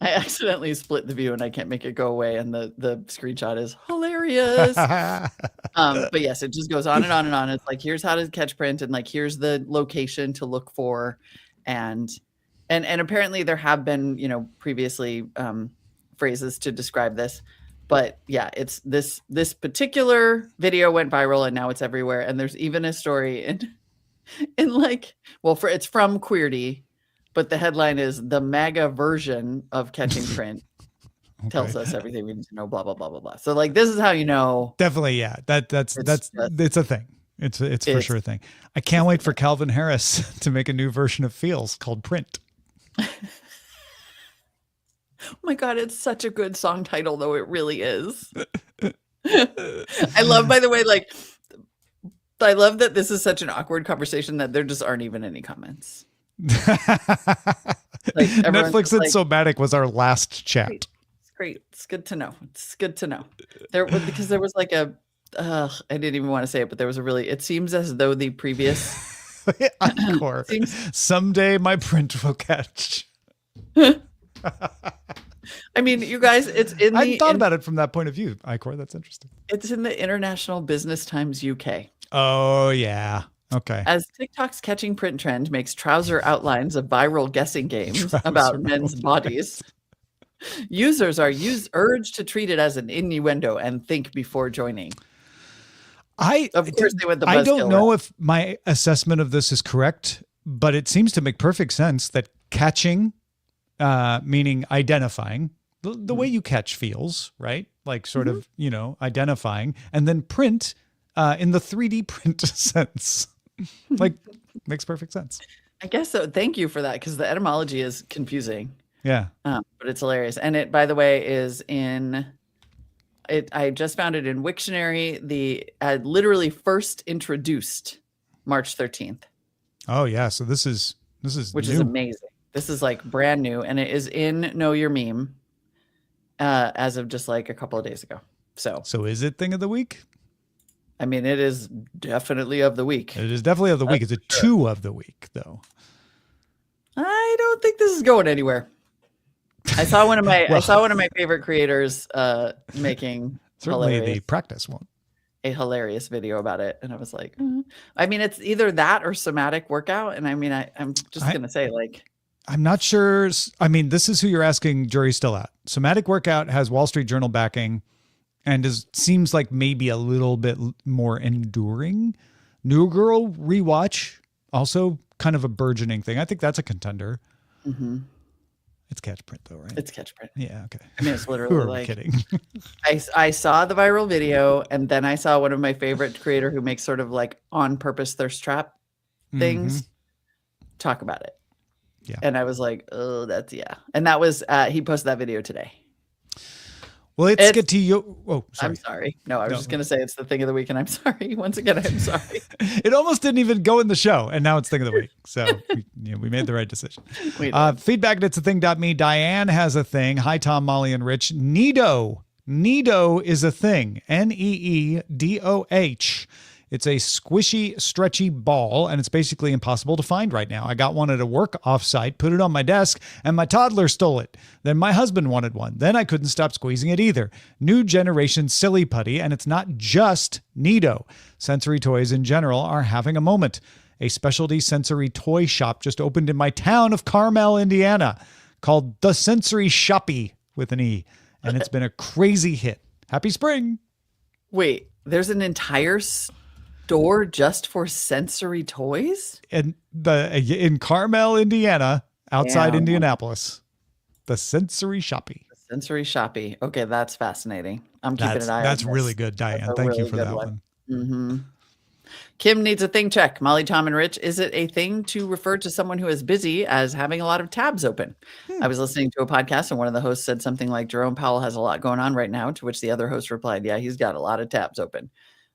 Speaker 1: I accidentally split the view and I can't make it go away and the screenshot is hilarious. But yes, it just goes on and on and on. It's like here's how to catch print and like here's the location to look for and apparently there have been, previously phrases to describe this. But yeah, it's this particular video went viral and now it's everywhere. And there's even a story in like, well, it's from Queerty, but the headline is the MAGA version of catching print tells us everything we need to know, blah, blah, blah, blah, blah. So like, this is how you know.
Speaker 2: Definitely, yeah. That's
Speaker 1: just-
Speaker 2: it's a thing. It's for
Speaker 1: It's-
Speaker 2: sure a thing. I can't wait for Calvin Harris to make a new version of Feels called Print.
Speaker 1: Oh my God, it's such a good song title, though it really is. I love, by the way, like, I love that this is such an awkward conversation that there just aren't even any comments. everyone's
Speaker 2: Netflix
Speaker 1: just
Speaker 2: and
Speaker 1: like-
Speaker 2: Somatic was our last chat.
Speaker 1: It's great. It's good to know. It's good to know. Because there was like I didn't even want to say it, but there was it seems as though the previous
Speaker 2: Encore.
Speaker 1: seems,
Speaker 2: Someday my print will catch.
Speaker 1: I mean, you guys, it's in
Speaker 2: I
Speaker 1: the
Speaker 2: thought about it from that point of view. Icor, that's interesting.
Speaker 1: it's in the International Business Times UK.
Speaker 2: Oh yeah. Okay.
Speaker 1: As TikTok's catching print trend makes trouser outlines of viral guessing games
Speaker 2: Trouser
Speaker 1: about men's bodies, users are urged to treat it as an innuendo and think before joining. Of course, they went the
Speaker 2: I don't
Speaker 1: buzzkill
Speaker 2: know
Speaker 1: route.
Speaker 2: if my assessment of this is correct, but it seems to make perfect sense that catching, meaning identifying, the way you catch feels, right? Like sort of, identifying, and then print in the 3D print sense. Like, makes perfect sense.
Speaker 1: I guess so. Thank you for that because the etymology is confusing,
Speaker 2: Yeah.
Speaker 1: but it's hilarious. And it, by the way, is in it. I just found it in Wiktionary. Literally first introduced March 13th,
Speaker 2: Oh yeah. So this is
Speaker 1: which
Speaker 2: new.
Speaker 1: is amazing. This is like brand new, and it is in Know Your Meme as of just like a couple of days ago. So
Speaker 2: is it thing of the week?
Speaker 1: I mean, it is definitely of the week.
Speaker 2: It is definitely of the week. Is it two of the week though?
Speaker 1: I don't think this is going anywhere. I saw one of my favorite creators making
Speaker 2: Certainly
Speaker 1: hilarious,
Speaker 2: the practice one.
Speaker 1: a hilarious video about it, and I was like, I mean, it's either that or somatic workout, and I mean, I'm just gonna say like,
Speaker 2: I'm not sure. I mean, this is who you're asking. Jury's still out. Somatic Workout has Wall Street Journal backing and seems like maybe a little bit more enduring. New Girl rewatch, also kind of a burgeoning thing. I think that's a contender. It's catch print though, right?
Speaker 1: it's catch print.
Speaker 2: Yeah. Okay.
Speaker 1: I mean, it's
Speaker 2: Who
Speaker 1: literally
Speaker 2: are we
Speaker 1: like
Speaker 2: kidding?
Speaker 1: I saw the viral video, and then I saw one of my favorite creator who makes sort of like on purpose thirst trap things talk about it.
Speaker 2: Yeah.
Speaker 1: And I was like, oh, that's yeah. And that was he posted that video today.
Speaker 2: Well, let's get to you. Oh,
Speaker 1: I'm
Speaker 2: sorry.
Speaker 1: sorry. No, I was
Speaker 2: No.
Speaker 1: just gonna say it's the thing of the week, and I'm sorry. Once again, I'm sorry.
Speaker 2: It almost didn't even go in the show, and now it's thing of the week. So we made the right decision.
Speaker 1: We did.
Speaker 2: Feedback at it'sathing.me. Diane has a thing. Hi, Tom, Molly, and Rich. Needo. Needo is a thing. Needoh. It's a squishy, stretchy ball, and it's basically impossible to find right now. I got one at a work offsite, put it on my desk, and my toddler stole it. Then my husband wanted one. Then I couldn't stop squeezing it either. New generation silly putty, and it's not just Needo. Sensory toys in general are having a moment. A specialty sensory toy shop just opened in my town of Carmel, Indiana, called The Sensory Shoppy with an E, and it's been a crazy hit. Happy spring.
Speaker 1: Wait, there's an entire store just for sensory toys?
Speaker 2: And in Carmel, Indiana, outside
Speaker 1: Yeah.
Speaker 2: Indianapolis, The Sensory Shoppy.
Speaker 1: Sensory shoppy. Okay, that's fascinating. I'm keeping an eye on
Speaker 2: That's
Speaker 1: this.
Speaker 2: really good, Diane.
Speaker 1: That's a
Speaker 2: Thank you
Speaker 1: really
Speaker 2: for
Speaker 1: good
Speaker 2: that
Speaker 1: one.
Speaker 2: one.
Speaker 1: Kim needs a thing check. Molly, Tom, and Rich, is it a thing to refer to someone who is busy as having a lot of tabs open? I was listening to a podcast and one of the hosts said something like Jerome Powell has a lot going on right now, to which the other host replied, yeah, he's got a lot of tabs open.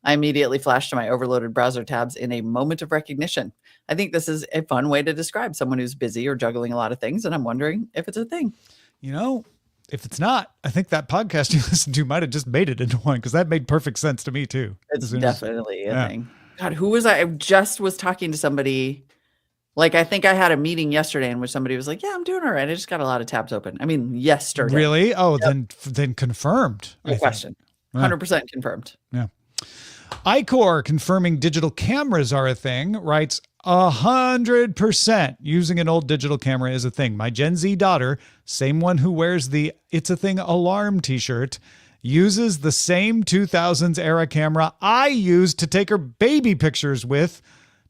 Speaker 1: I immediately flashed to my overloaded browser tabs in a moment of recognition. I think this is a fun way to describe someone who's busy or juggling a lot of things, and I'm wondering if it's a thing.
Speaker 2: You know, if it's not, I think that podcast you listened to might have just made it into one, because that made perfect sense to me too.
Speaker 1: It's
Speaker 2: As soon as-
Speaker 1: definitely a
Speaker 2: yeah.
Speaker 1: thing. God, who was I? I just was talking to somebody. Like, I think I had a meeting yesterday in which somebody was like, yeah, I'm doing all right. I just got a lot of tabs open. I mean, yesterday.
Speaker 2: Really? Oh, then confirmed. I
Speaker 1: No
Speaker 2: think.
Speaker 1: question. 100% confirmed.
Speaker 2: Yeah. iCore confirming digital cameras are a thing, writes 100% using an old digital camera is a thing. My Gen Z daughter, same one who wears the It's a Thing alarm t-shirt, uses the same 2000s era camera I used to take her baby pictures with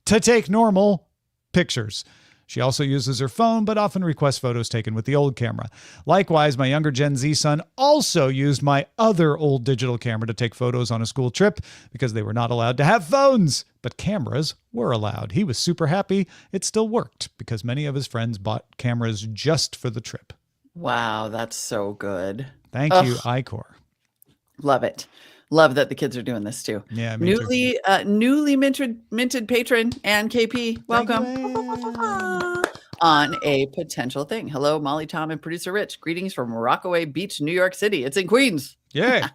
Speaker 2: to take normal pictures. She also uses her phone, but often requests photos taken with the old camera. Likewise, my younger Gen Z son also used my other old digital camera to take photos on a school trip because they were not allowed to have phones, but cameras were allowed. He was super happy. It still worked because many of his friends bought cameras just for the trip.
Speaker 1: Wow, that's so good.
Speaker 2: Thank you, iCore.
Speaker 1: Love it. Love that the kids are doing this too.
Speaker 2: Yeah, me too.
Speaker 1: Newly minted patron and KP. Welcome. On a potential thing. Hello, Molly, Tom, and producer Rich. Greetings from Rockaway Beach, New York City. It's in Queens.
Speaker 2: Yeah.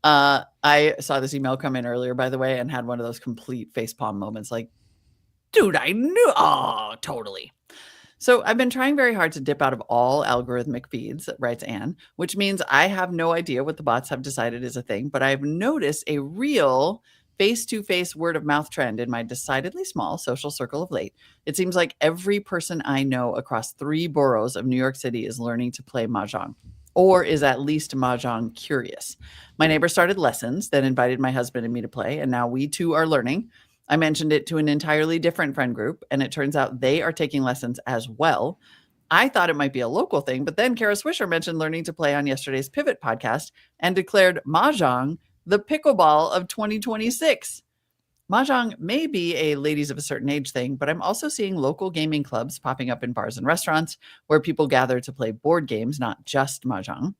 Speaker 1: I saw this email come in earlier, by the way, and had one of those complete facepalm moments. Like, dude, I knew. Oh, totally. So I've been trying very hard to dip out of all algorithmic feeds, writes Anne, which means I have no idea what the bots have decided is a thing, but I've noticed a real face-to-face word-of-mouth trend in my decidedly small social circle of late. It seems like every person I know across 3 boroughs of New York City is learning to play Mahjong, or is at least Mahjong curious. My neighbor started lessons, then invited my husband and me to play, and now we too are learning. I mentioned it to an entirely different friend group, and it turns out they are taking lessons as well. I thought it might be a local thing, but then Kara Swisher mentioned learning to play on yesterday's Pivot podcast and declared Mahjong the pickleball of 2026. Mahjong may be a ladies of a certain age thing, but I'm also seeing local gaming clubs popping up in bars and restaurants where people gather to play board games, not just Mahjong.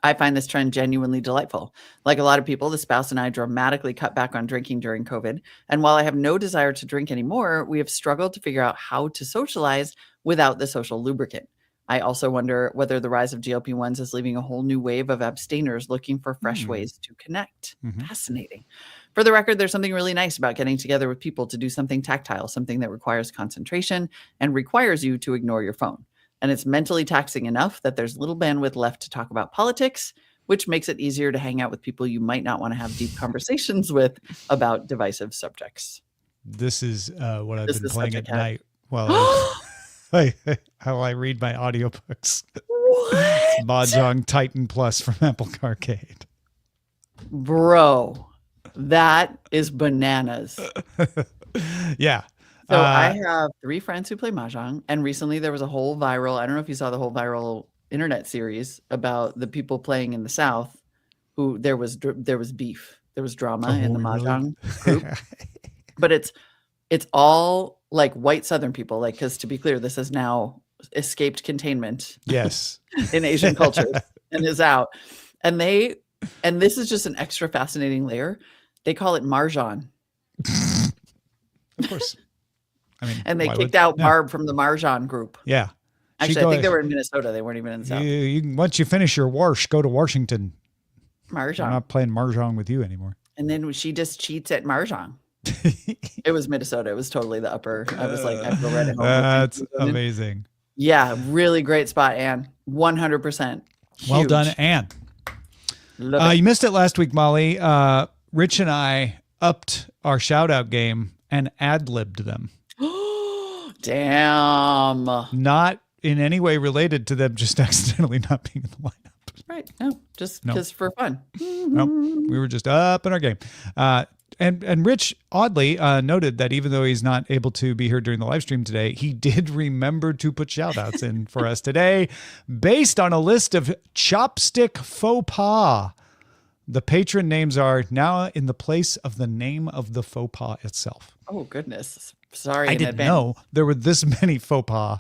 Speaker 1: I find this trend genuinely delightful. Like a lot of people, the spouse and I dramatically cut back on drinking during COVID. And while I have no desire to drink anymore, we have struggled to figure out how to socialize without the social lubricant. I also wonder whether the rise of GLP-1s is leaving a whole new wave of abstainers looking for fresh ways to connect. Fascinating. For the record, there's something really nice about getting together with people to do something tactile, something that requires concentration and requires you to ignore your phone. And it's mentally taxing enough that there's little bandwidth left to talk about politics, which makes it easier to hang out with people you might not want to have deep conversations with about divisive subjects.
Speaker 2: This is what I've
Speaker 1: This
Speaker 2: been
Speaker 1: is
Speaker 2: playing
Speaker 1: such
Speaker 2: at
Speaker 1: a
Speaker 2: night while how I read my audiobooks.
Speaker 1: What?
Speaker 2: Mahjong Titan Plus from Apple Arcade.
Speaker 1: Bro, that is bananas.
Speaker 2: Yeah.
Speaker 1: So I have 3 friends who play Mahjong, and recently there was a whole viral, I don't know if you saw the whole viral internet series about the people playing in the South who there was beef. There was drama in the
Speaker 2: really?
Speaker 1: Mahjong group. But it's It's all like white Southern people, like, because to be clear, this has now escaped containment
Speaker 2: Yes.
Speaker 1: in Asian cultures and is out. And this is just an extra fascinating layer. They call it Marjan.
Speaker 2: Of course. I mean,
Speaker 1: And they
Speaker 2: why
Speaker 1: kicked
Speaker 2: would-
Speaker 1: out
Speaker 2: yeah.
Speaker 1: Barb from the Marjan group.
Speaker 2: Yeah.
Speaker 1: Actually, I think they were in Minnesota. They weren't even in the South.
Speaker 2: Once you finish your wash, go to Washington. I'm
Speaker 1: Marjan.
Speaker 2: not playing mahjong with you anymore.
Speaker 1: And then she just cheats at Marjan. It was Minnesota. It was totally the upper. I was like, I feel right at home.
Speaker 2: That's amazing.
Speaker 1: Yeah, really great spot, Anne. 100%.
Speaker 2: Well
Speaker 1: Huge.
Speaker 2: done, Anne.
Speaker 1: Love it.
Speaker 2: You missed it last week, Molly. Rich and I upped our shout out game and ad-libbed them.
Speaker 1: Damn.
Speaker 2: Not in any way related to them just accidentally not being in the lineup.
Speaker 1: Right. No, just
Speaker 2: No.
Speaker 1: because for fun.
Speaker 2: No, we were just up in our game. And Rich oddly noted that even though he's not able to be here during the live stream today, he did remember to put shout outs in for us today based on a list of chopstick faux pas. The patron names are now in the place of the name of the faux pas itself.
Speaker 1: Oh, goodness. Sorry.
Speaker 2: I
Speaker 1: in
Speaker 2: didn't
Speaker 1: advance.
Speaker 2: know there were this many faux pas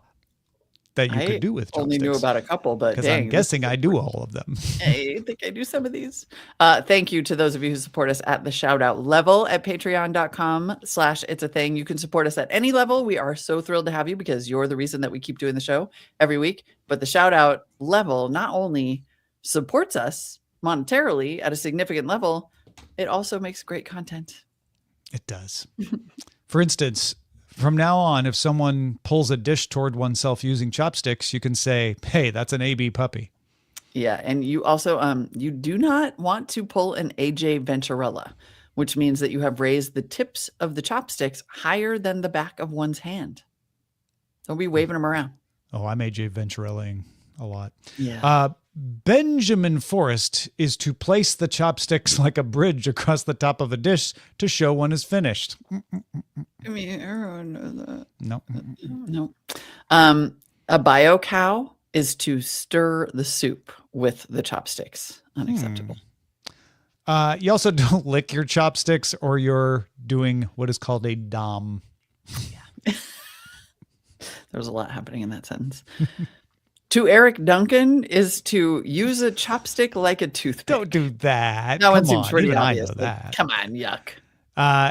Speaker 2: that you
Speaker 1: I
Speaker 2: could do with chopsticks.
Speaker 1: only knew about a couple, but
Speaker 2: because
Speaker 1: dang,
Speaker 2: I'm guessing I do all of them.
Speaker 1: I think I do some of these. Thank you to those of you who support us at the shout out level at patreon.com/it's a thing. You can support us at any level. We are so thrilled to have you because you're the reason that we keep doing the show every week. But the shout out level not only supports us monetarily at a significant level, it also makes great content.
Speaker 2: It does. For instance, from now on, if someone pulls a dish toward oneself using chopsticks, you can say, hey, that's an AB puppy.
Speaker 1: Yeah, and you also you do not want to pull an AJ Venturella, which means that you have raised the tips of the chopsticks higher than the back of one's hand. Don't be waving them around.
Speaker 2: Oh, I'm AJ Venturellaing a lot.
Speaker 1: Yeah.
Speaker 2: Benjamin Forrest is to place the chopsticks like a bridge across the top of a dish to show one is finished.
Speaker 1: I mean, everyone knows that.
Speaker 2: No.
Speaker 1: No. A bio cow is to stir the soup with the chopsticks. Unacceptable.
Speaker 2: You also don't lick your chopsticks or you're doing what is called a dom.
Speaker 1: There's a lot happening in that sentence. To Eric Duncan is to use a chopstick like a toothpick.
Speaker 2: Don't do that.
Speaker 1: That one
Speaker 2: Come
Speaker 1: seems
Speaker 2: on,
Speaker 1: pretty
Speaker 2: even
Speaker 1: obvious.
Speaker 2: I know
Speaker 1: but
Speaker 2: that.
Speaker 1: Come on, yuck.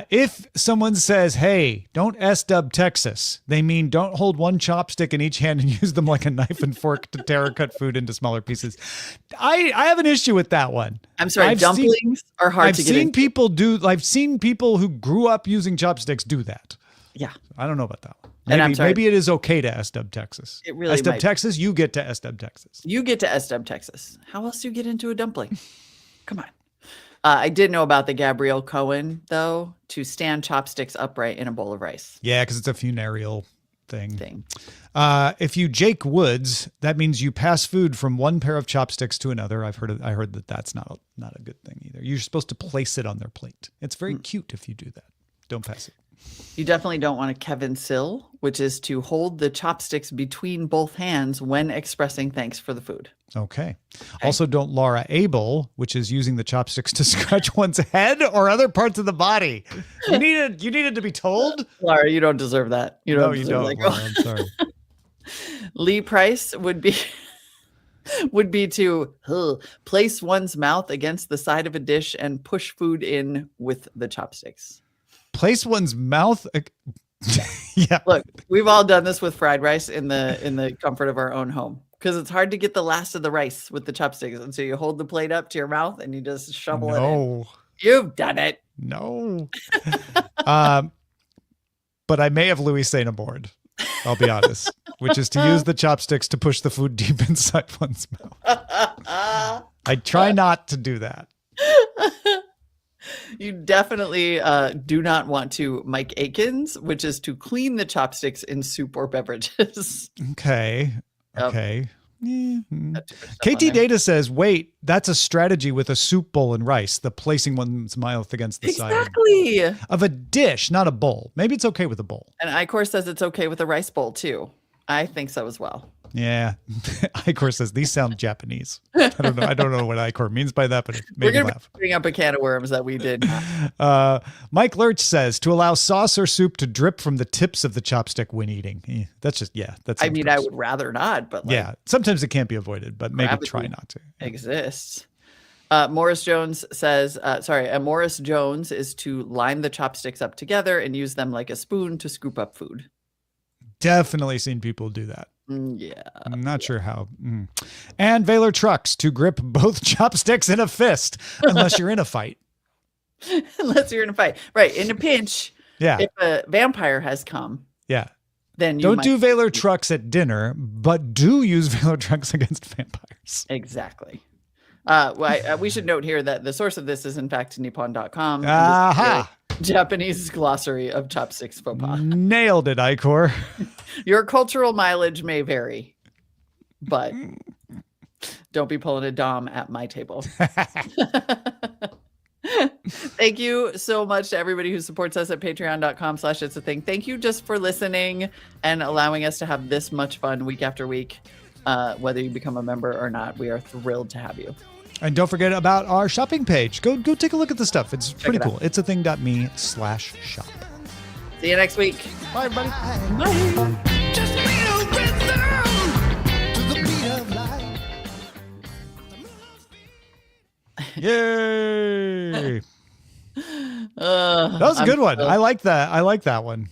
Speaker 2: If someone says, hey, don't S-dub Texas, they mean don't hold one chopstick in each hand and use them like a knife and fork to tear or cut food into smaller pieces. I have an issue with that one.
Speaker 1: I'm sorry,
Speaker 2: I've seen-
Speaker 1: dumplings are hard to get into.
Speaker 2: I've seen people who grew up using chopsticks do that.
Speaker 1: Yeah.
Speaker 2: I don't know about that one.
Speaker 1: And I'm sorry.
Speaker 2: Maybe it is okay to S-dub Texas.
Speaker 1: It really
Speaker 2: S-dub
Speaker 1: might.
Speaker 2: Texas, you get to S-dub Texas.
Speaker 1: You get to S-dub Texas. How else do you get into a dumpling? Come on. I did know about the Gabrielle Cohen, though, to stand chopsticks upright in a bowl of rice
Speaker 2: Yeah, because it's a funereal thing.
Speaker 1: thing.
Speaker 2: If you Jake Woods, that means you pass food from one pair of chopsticks to another. I heard that that's not a good thing either. You're supposed to place it on their plate. It's very cute if you do that. Don't pass it.
Speaker 1: You definitely don't want a Kevin Sill, which is to hold the chopsticks between both hands when expressing thanks for the food.
Speaker 2: Okay. Also, don't Laura Abel, which is using the chopsticks to scratch one's head or other parts of the body. You needed to be told.
Speaker 1: Laura, you don't deserve that. You don't.
Speaker 2: No, you
Speaker 1: deserve
Speaker 2: don't.
Speaker 1: that.
Speaker 2: Laura, I'm sorry.
Speaker 1: Lee Price would be to place one's mouth against the side of a dish and push food in with the chopsticks.
Speaker 2: Place one's mouth. Yeah.
Speaker 1: Look, we've all done this with fried rice in the comfort of our own home because it's hard to get the last of the rice with the chopsticks, and so you hold the plate up to your mouth and you just shovel it in.
Speaker 2: No.
Speaker 1: You've done it.
Speaker 2: No. But I may have Louis Saint aboard. I'll be honest, which is to use the chopsticks to push the food deep inside one's mouth. I try not to do that.
Speaker 1: You definitely do not want to Mike Akins, which is to clean the chopsticks in soup or beverages.
Speaker 2: Okay.
Speaker 1: Yep.
Speaker 2: Okay.
Speaker 1: Got too much stuff on
Speaker 2: KT
Speaker 1: there.
Speaker 2: Data says, wait, that's a strategy with a soup bowl and rice, the placing one's mouth against the
Speaker 1: Exactly.
Speaker 2: side of a dish, not a bowl. Maybe it's okay with a bowl.
Speaker 1: And Icor says it's okay with a rice bowl too. I think so as well.
Speaker 2: Yeah. Icor says these sound Japanese. I don't know what Icor means by that, but it
Speaker 1: We're
Speaker 2: made me
Speaker 1: going to
Speaker 2: laugh.
Speaker 1: be bringing up a can of worms that we did not.
Speaker 2: Mike Lurch says to allow sauce or soup to drip from the tips of the chopstick when eating. That's just, that's.
Speaker 1: I mean, I would rather not, but like,
Speaker 2: yeah, sometimes it can't be avoided, but maybe
Speaker 1: gravity
Speaker 2: try not to.
Speaker 1: exists. Morris Jones says, Morris Jones is to line the chopsticks up together and use them like a spoon to scoop up food.
Speaker 2: Definitely seen people do that.
Speaker 1: Yeah.
Speaker 2: I'm not sure how. And Valor Trucks to grip both chopsticks in a fist, unless you're in a fight.
Speaker 1: Unless you're in a fight. Right. In a pinch,
Speaker 2: Yeah.
Speaker 1: if a vampire has come,
Speaker 2: Yeah.
Speaker 1: then you
Speaker 2: Don't
Speaker 1: might
Speaker 2: do Valor Trucks at dinner, but do use Valor Trucks against vampires.
Speaker 1: Exactly. We should note here that the source of this is in fact nippon.com.
Speaker 2: Aha!
Speaker 1: Japanese glossary of chopsticks faux pas.
Speaker 2: Nailed it, Icor.
Speaker 1: Your cultural mileage may vary, but don't be pulling a dom at my table. Thank you so much to everybody who supports us at patreon.com/it's a thing. Thank you just for listening and allowing us to have this much fun week after week. Whether you become a member or not, we are thrilled to have you.
Speaker 2: And don't forget about our shopping page. Go take a look at the stuff. It's pretty
Speaker 1: it
Speaker 2: cool.
Speaker 1: out.
Speaker 2: It's a thing.me/shop.
Speaker 1: See you next week.
Speaker 2: Bye, everybody.
Speaker 3: Just be a rhythm to the beat of life.
Speaker 2: Yay!
Speaker 1: That
Speaker 2: That was a good one. I like that. I like that one.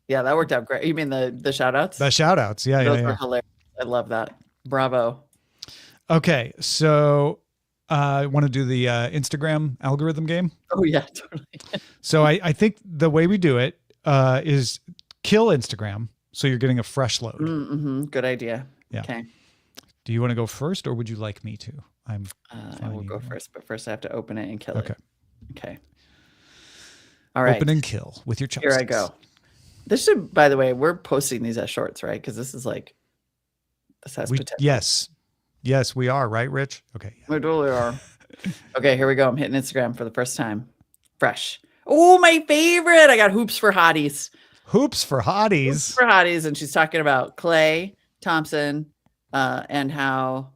Speaker 1: Yeah, that worked out great. You mean the shout outs?
Speaker 2: The shout outs. Yeah,
Speaker 1: Those
Speaker 2: yeah,
Speaker 1: were
Speaker 2: yeah.
Speaker 1: hilarious. I love that. Bravo.
Speaker 2: Okay, so I want to do the Instagram algorithm game.
Speaker 1: Oh yeah, totally.
Speaker 2: So I think the way we do it is kill Instagram, so you're getting a fresh load.
Speaker 1: Mm-hmm. Good idea.
Speaker 2: Yeah.
Speaker 1: Okay.
Speaker 2: Do you want to go first, or would you like me to?
Speaker 1: I
Speaker 2: fine
Speaker 1: will go
Speaker 2: either way.
Speaker 1: first, but first I have to open it and kill
Speaker 2: Okay.
Speaker 1: it. Okay. All right.
Speaker 2: Open and kill with your chopsticks.
Speaker 1: Here I go. This should, by the way, we're posting these as shorts, right? Because this is like, this has potential.
Speaker 2: Yes, we are, right, Rich? Okay. Yeah.
Speaker 1: We totally are. Okay, here we go. I'm hitting Instagram for the first time. Fresh. Oh, my favorite. I got hoops for hotties.
Speaker 2: Hoops for hotties.
Speaker 1: Hoops for hotties. And she's talking about Clay Thompson and how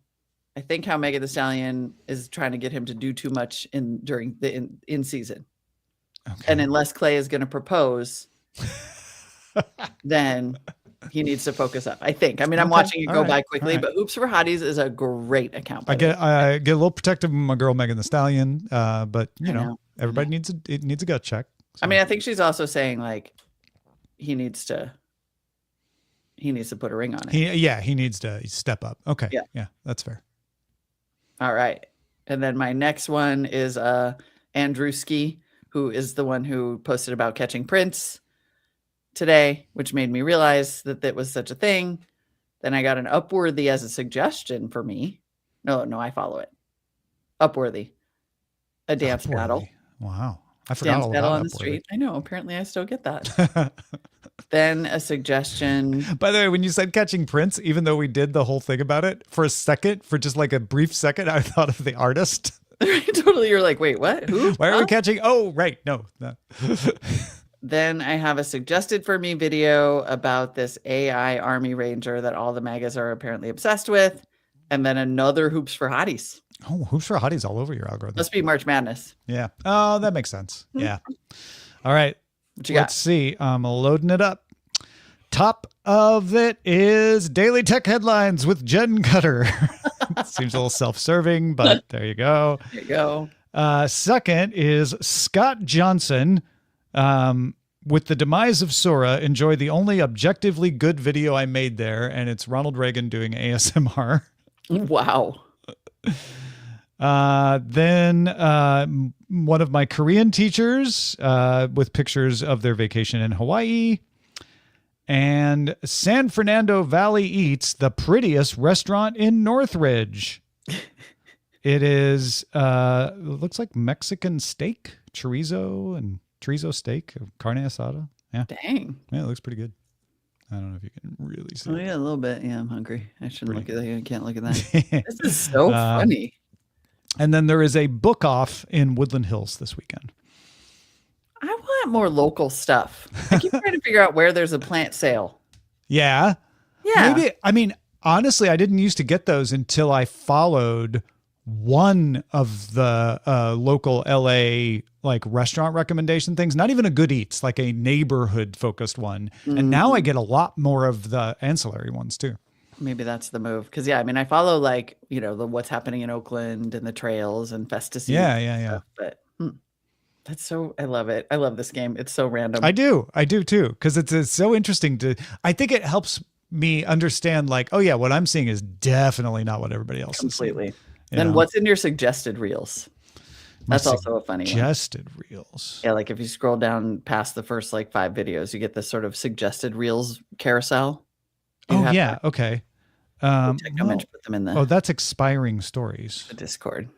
Speaker 1: I think how Megan Thee Stallion is trying to get him to do too much during the in season.
Speaker 2: Okay.
Speaker 1: And unless Clay is going to propose, then he needs to focus up. I think. I mean, I'm
Speaker 2: Okay.
Speaker 1: watching it
Speaker 2: All
Speaker 1: go
Speaker 2: right.
Speaker 1: by quickly,
Speaker 2: All right.
Speaker 1: but Hoops for Hotties is a great account. by
Speaker 2: I
Speaker 1: the way.
Speaker 2: get a little protective of my girl Megan Thee Stallion, but you
Speaker 1: I
Speaker 2: know,
Speaker 1: know.
Speaker 2: everybody needs a gut check.
Speaker 1: I mean, I think she's also saying like he needs to put a ring on it.
Speaker 2: he needs to step up. Okay,
Speaker 1: Yeah.
Speaker 2: that's fair.
Speaker 1: All right. And then my next one is Andrewski, who is the one who posted about catching Prince today, which made me realize that that was such a thing. Then I got an Upworthy as a suggestion for me. No, I follow it. Upworthy. A dance battle.
Speaker 2: Wow, I forgot
Speaker 1: Dance
Speaker 2: all
Speaker 1: battle
Speaker 2: about
Speaker 1: on the
Speaker 2: Upworthy.
Speaker 1: street. I know. Apparently I still get that. Then a suggestion.
Speaker 2: By the way, when you said catching Prince, even though we did the whole thing about it, for just like a brief second, I thought of the artist.
Speaker 1: Totally. You're like, wait, what? Who?
Speaker 2: Why are
Speaker 1: Huh?
Speaker 2: we catching? Oh, right. No.
Speaker 1: Then I have a suggested for me video about this AI Army Ranger that all the magas are apparently obsessed with. And then another Hoops for Hotties.
Speaker 2: Oh, Hoops for Hotties all over your algorithm.
Speaker 1: Must be March Madness.
Speaker 2: Yeah. Oh, that makes sense. Yeah. All right.
Speaker 1: What you
Speaker 2: Let's see. I'm loading it up. Top of it is Daily Tech Headlines with Jen Cutter. Seems a little self-serving, but there you go.
Speaker 1: got? There you go.
Speaker 2: Second is Scott Johnson. With the demise of Sora, enjoy the only objectively good video I made there, and it's Ronald Reagan doing ASMR.
Speaker 1: Wow.
Speaker 2: Then one of my Korean teachers with pictures of their vacation in Hawaii. And San Fernando Valley Eats, the prettiest restaurant in Northridge. It is, it looks like Mexican steak, chorizo steak, carne asada. Yeah.
Speaker 1: Dang.
Speaker 2: Yeah, it looks pretty good. I don't know if you can really see
Speaker 1: Oh,
Speaker 2: it.
Speaker 1: yeah, a little bit. Yeah, I'm hungry. I shouldn't
Speaker 2: Pretty
Speaker 1: look at that. I can't look at that. This is so
Speaker 2: Um,
Speaker 1: funny.
Speaker 2: And then there is a book off in Woodland Hills this weekend.
Speaker 1: I want more local stuff. I keep trying to figure out where there's a plant sale.
Speaker 2: Yeah.
Speaker 1: Yeah.
Speaker 2: Maybe, I mean, honestly, I didn't used to get those until I followed one of the local LA like restaurant recommendation things, not even a Good Eats, like a neighborhood focused one. And now I get a lot more of the ancillary ones too.
Speaker 1: Maybe that's the move. Because yeah, I mean, I follow like the what's happening in Oakland and the trails and Festus.
Speaker 2: Yeah.
Speaker 1: But that's so. I love it. I love this game. It's so random.
Speaker 2: I do too. Because it's so interesting I think it helps me understand like, oh yeah, what I'm seeing is definitely not what everybody else is seeing.
Speaker 1: Completely.
Speaker 2: You
Speaker 1: Then
Speaker 2: know?
Speaker 1: what's in your suggested reels?
Speaker 2: My
Speaker 1: That's also a funny one.
Speaker 2: Suggested reels.
Speaker 1: Yeah, like if you scroll down past the first like 5 videos, you get this sort of suggested reels carousel. You
Speaker 2: Oh
Speaker 1: have
Speaker 2: yeah. Okay.
Speaker 1: Technomensch put them in
Speaker 2: Oh, that's expiring stories.
Speaker 1: the Discord.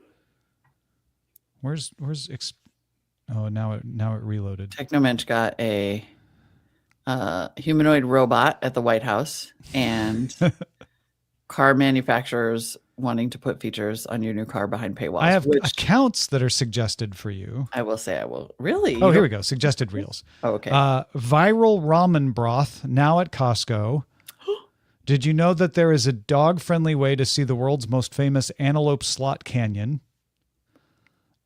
Speaker 2: Where's oh, now it reloaded.
Speaker 1: Technomensch got a humanoid robot at the White House and car manufacturers wanting to put features on your new car behind paywalls.
Speaker 2: I have
Speaker 1: which
Speaker 2: accounts that are suggested for you.
Speaker 1: I will say I will. Really?
Speaker 2: Oh, here we go. Suggested reels.
Speaker 1: Oh, okay.
Speaker 2: Viral ramen broth now at Costco. Did you know that there is a dog-friendly way to see the world's most famous Antelope Slot Canyon?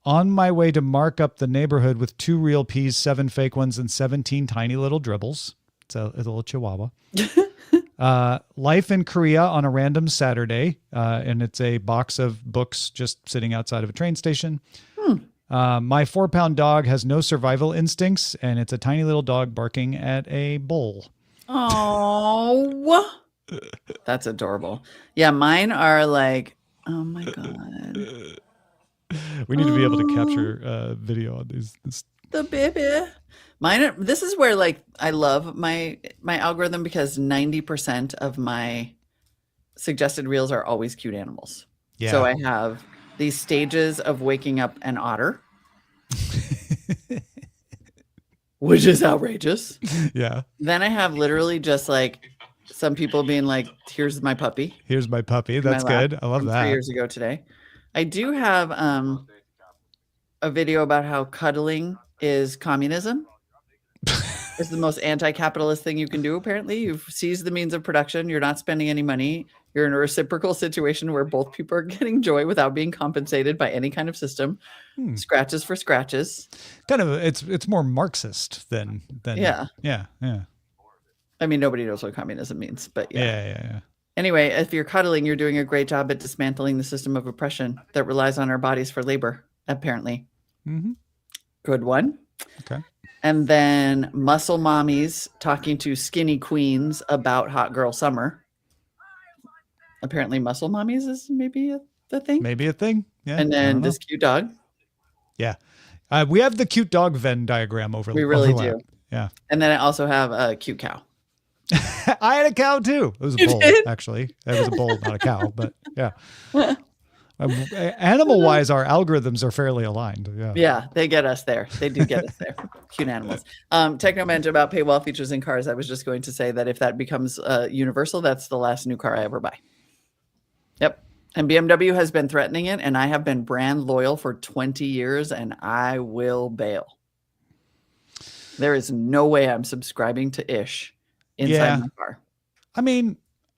Speaker 2: On my way to mark up the neighborhood with 2 real peas, 7 fake ones, and 17 tiny little dribbles. It's a little chihuahua. Life in Korea on a random Saturday. And it's a box of books just sitting outside of a train station. My 4-pound dog has no survival instincts, and it's a tiny little dog barking at a bull.
Speaker 1: Oh, that's adorable. Yeah, mine are like, oh my God.
Speaker 2: We need to be able to capture video on these.
Speaker 1: The baby. This is where like I love my algorithm because 90% of my suggested reels are always cute animals.
Speaker 2: Yeah.
Speaker 1: So I have these stages of waking up an otter, which is outrageous.
Speaker 2: Yeah.
Speaker 1: Then I have literally just like some people being like, here's my puppy.
Speaker 2: Here's my puppy.
Speaker 1: in my
Speaker 2: That's
Speaker 1: lap
Speaker 2: good. I love
Speaker 1: from
Speaker 2: that.
Speaker 1: 3 years ago today. I do have a video about how cuddling is communism. It's the most anti-capitalist thing you can do, apparently. You've seized the means of production. You're not spending any money. You're in a reciprocal situation where both people are getting joy without being compensated by any kind of system. Scratches for scratches.
Speaker 2: Kind of, it's more Marxist than
Speaker 1: Yeah.
Speaker 2: Yeah.
Speaker 1: I mean, nobody knows what communism means, but yeah.
Speaker 2: Yeah.
Speaker 1: Anyway, if you're cuddling, you're doing a great job at dismantling the system of oppression that relies on our bodies for labor, apparently.
Speaker 2: Mm-hmm.
Speaker 1: Good one.
Speaker 2: Okay.
Speaker 1: And then muscle mommies talking to skinny queens about hot girl summer. Apparently muscle mommies is maybe the thing.
Speaker 2: Maybe a thing. Yeah.
Speaker 1: And
Speaker 2: I
Speaker 1: then
Speaker 2: don't know.
Speaker 1: this cute dog.
Speaker 2: Yeah. We have the cute dog Venn diagram over.
Speaker 1: We really
Speaker 2: overlap.
Speaker 1: do.
Speaker 2: Yeah.
Speaker 1: And then I also have a cute cow.
Speaker 2: I had a cow too. It was a
Speaker 1: You
Speaker 2: bull,
Speaker 1: did?
Speaker 2: actually. It was a bull, not a cow, but yeah. Animal wise, our algorithms are fairly aligned. Yeah.
Speaker 1: Yeah, they get us there. They do get us there. Cute animals. Technomensch about paywall features in cars. I was just going to say that if that becomes universal, that's the last new car I ever buy. Yep. And BMW has been threatening it, and I have been brand loyal for 20 years, and I will bail. There is no way I'm subscribing to Ish inside my car.
Speaker 2: I mean,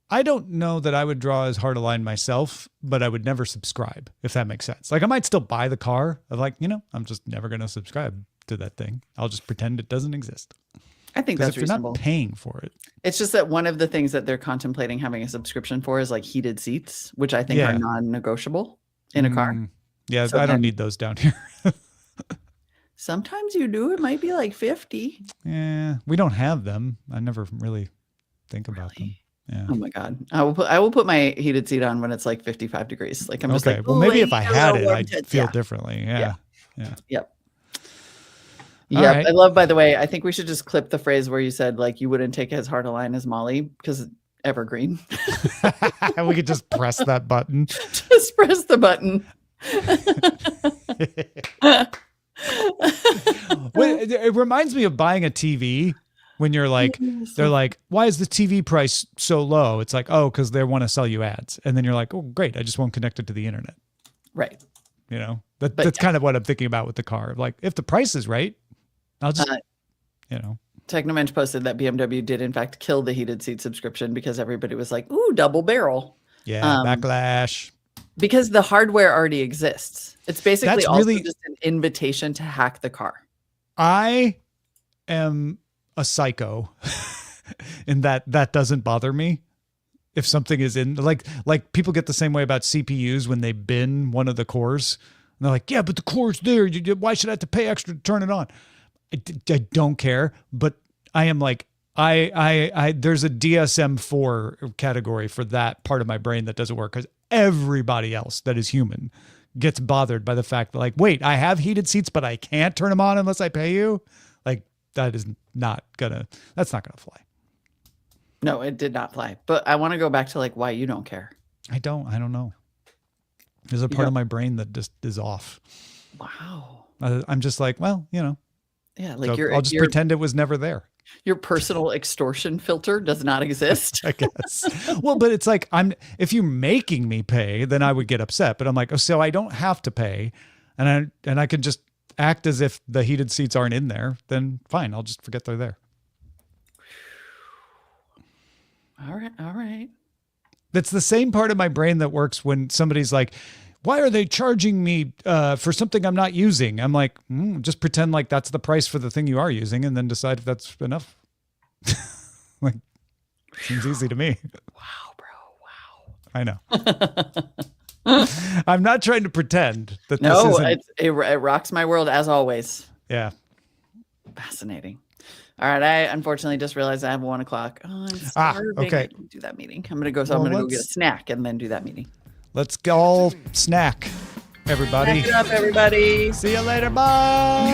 Speaker 2: I don't know that I would draw as hard a line myself, but I would never subscribe, if that makes sense. Like I might still buy the car of like, I'm just never going to subscribe to that thing. I'll just pretend it doesn't exist.
Speaker 1: I think
Speaker 2: Because
Speaker 1: that's
Speaker 2: if you're
Speaker 1: reasonable.
Speaker 2: not paying for it.
Speaker 1: It's just that one of the things that they're contemplating having a subscription for is like heated seats, which I think
Speaker 2: Yeah.
Speaker 1: are non-negotiable in a car.
Speaker 2: Yeah,
Speaker 1: So
Speaker 2: I don't
Speaker 1: then-
Speaker 2: need those down here.
Speaker 1: Sometimes you do. It might be like 50.
Speaker 2: Yeah, we don't have them. I never really think about them. Yeah.
Speaker 1: Oh my God. I will put my heated seat on when it's like 55 degrees. Like I'm just
Speaker 2: Okay.
Speaker 1: like,
Speaker 2: Well,
Speaker 1: "Ooh,
Speaker 2: maybe if I
Speaker 1: need a
Speaker 2: had
Speaker 1: little
Speaker 2: it,
Speaker 1: warm
Speaker 2: I'd
Speaker 1: tits."
Speaker 2: feel
Speaker 1: Yeah.
Speaker 2: differently. Yeah.
Speaker 1: Yep.
Speaker 2: All
Speaker 1: Yep.
Speaker 2: right.
Speaker 1: I love, by the way, I think we should just clip the phrase where you said like you wouldn't take as hard a line as Molly because evergreen.
Speaker 2: We could just press that button.
Speaker 1: Just press the button.
Speaker 2: It reminds me of buying a TV when you're like, they're like, why is the TV price so low? It's like, oh, because they want to sell you ads. And then you're like, oh, great. I just won't connect it to the internet.
Speaker 1: Right.
Speaker 2: That's kind of what I'm thinking about with the car. Like, if the price is right, I'll just,
Speaker 1: Technomensch posted that BMW did in fact kill the heated seat subscription because everybody was like, "Ooh, double barrel."
Speaker 2: Yeah, backlash.
Speaker 1: Because the hardware already exists. It's basically
Speaker 2: That's
Speaker 1: also
Speaker 2: really-
Speaker 1: just an invitation to hack the car.
Speaker 2: I am a psycho in that doesn't bother me. If something is in like people get the same way about CPUs when they bin one of the cores. And they're like, yeah, but the core's there. Why should I have to pay extra to turn it on? I don't care, but I am like, I there's a DSM-4 category for that part of my brain that doesn't work because everybody else that is human gets bothered by the fact that like, wait, I have heated seats, but I can't turn them on unless I pay you. Like that's not gonna fly.
Speaker 1: No, it did not fly. But I want to go back to like why you don't care.
Speaker 2: I don't know. There's a part of my brain that just is off.
Speaker 1: Wow.
Speaker 2: I'm just like, well,
Speaker 1: Yeah, like
Speaker 2: so I'll just pretend it was never there.
Speaker 1: Your personal extortion filter does not exist.
Speaker 2: I guess. Well, but it's like if you're making me pay, then I would get upset. But I'm like, oh, so I don't have to pay, and I can just act as if the heated seats aren't in there. Then fine, I'll just forget they're there.
Speaker 1: All right.
Speaker 2: That's the same part of my brain that works when somebody's like, why are they charging me for something I'm not using? I'm like, just pretend like that's the price for the thing you are using and then decide if that's enough. Like, seems easy to me.
Speaker 1: Wow, bro. Wow.
Speaker 2: I know. I'm not trying to pretend that this isn't.
Speaker 1: It rocks my world as always.
Speaker 2: Yeah.
Speaker 1: Fascinating. All right, I unfortunately just realized I have 1 o'clock. Oh, I'm starving.
Speaker 2: okay.
Speaker 1: I can't do that meeting. I'm gonna go go get a snack and then do that meeting.
Speaker 2: Let's go all snack, everybody.
Speaker 1: Snack it up, everybody.
Speaker 2: See you later. Bye.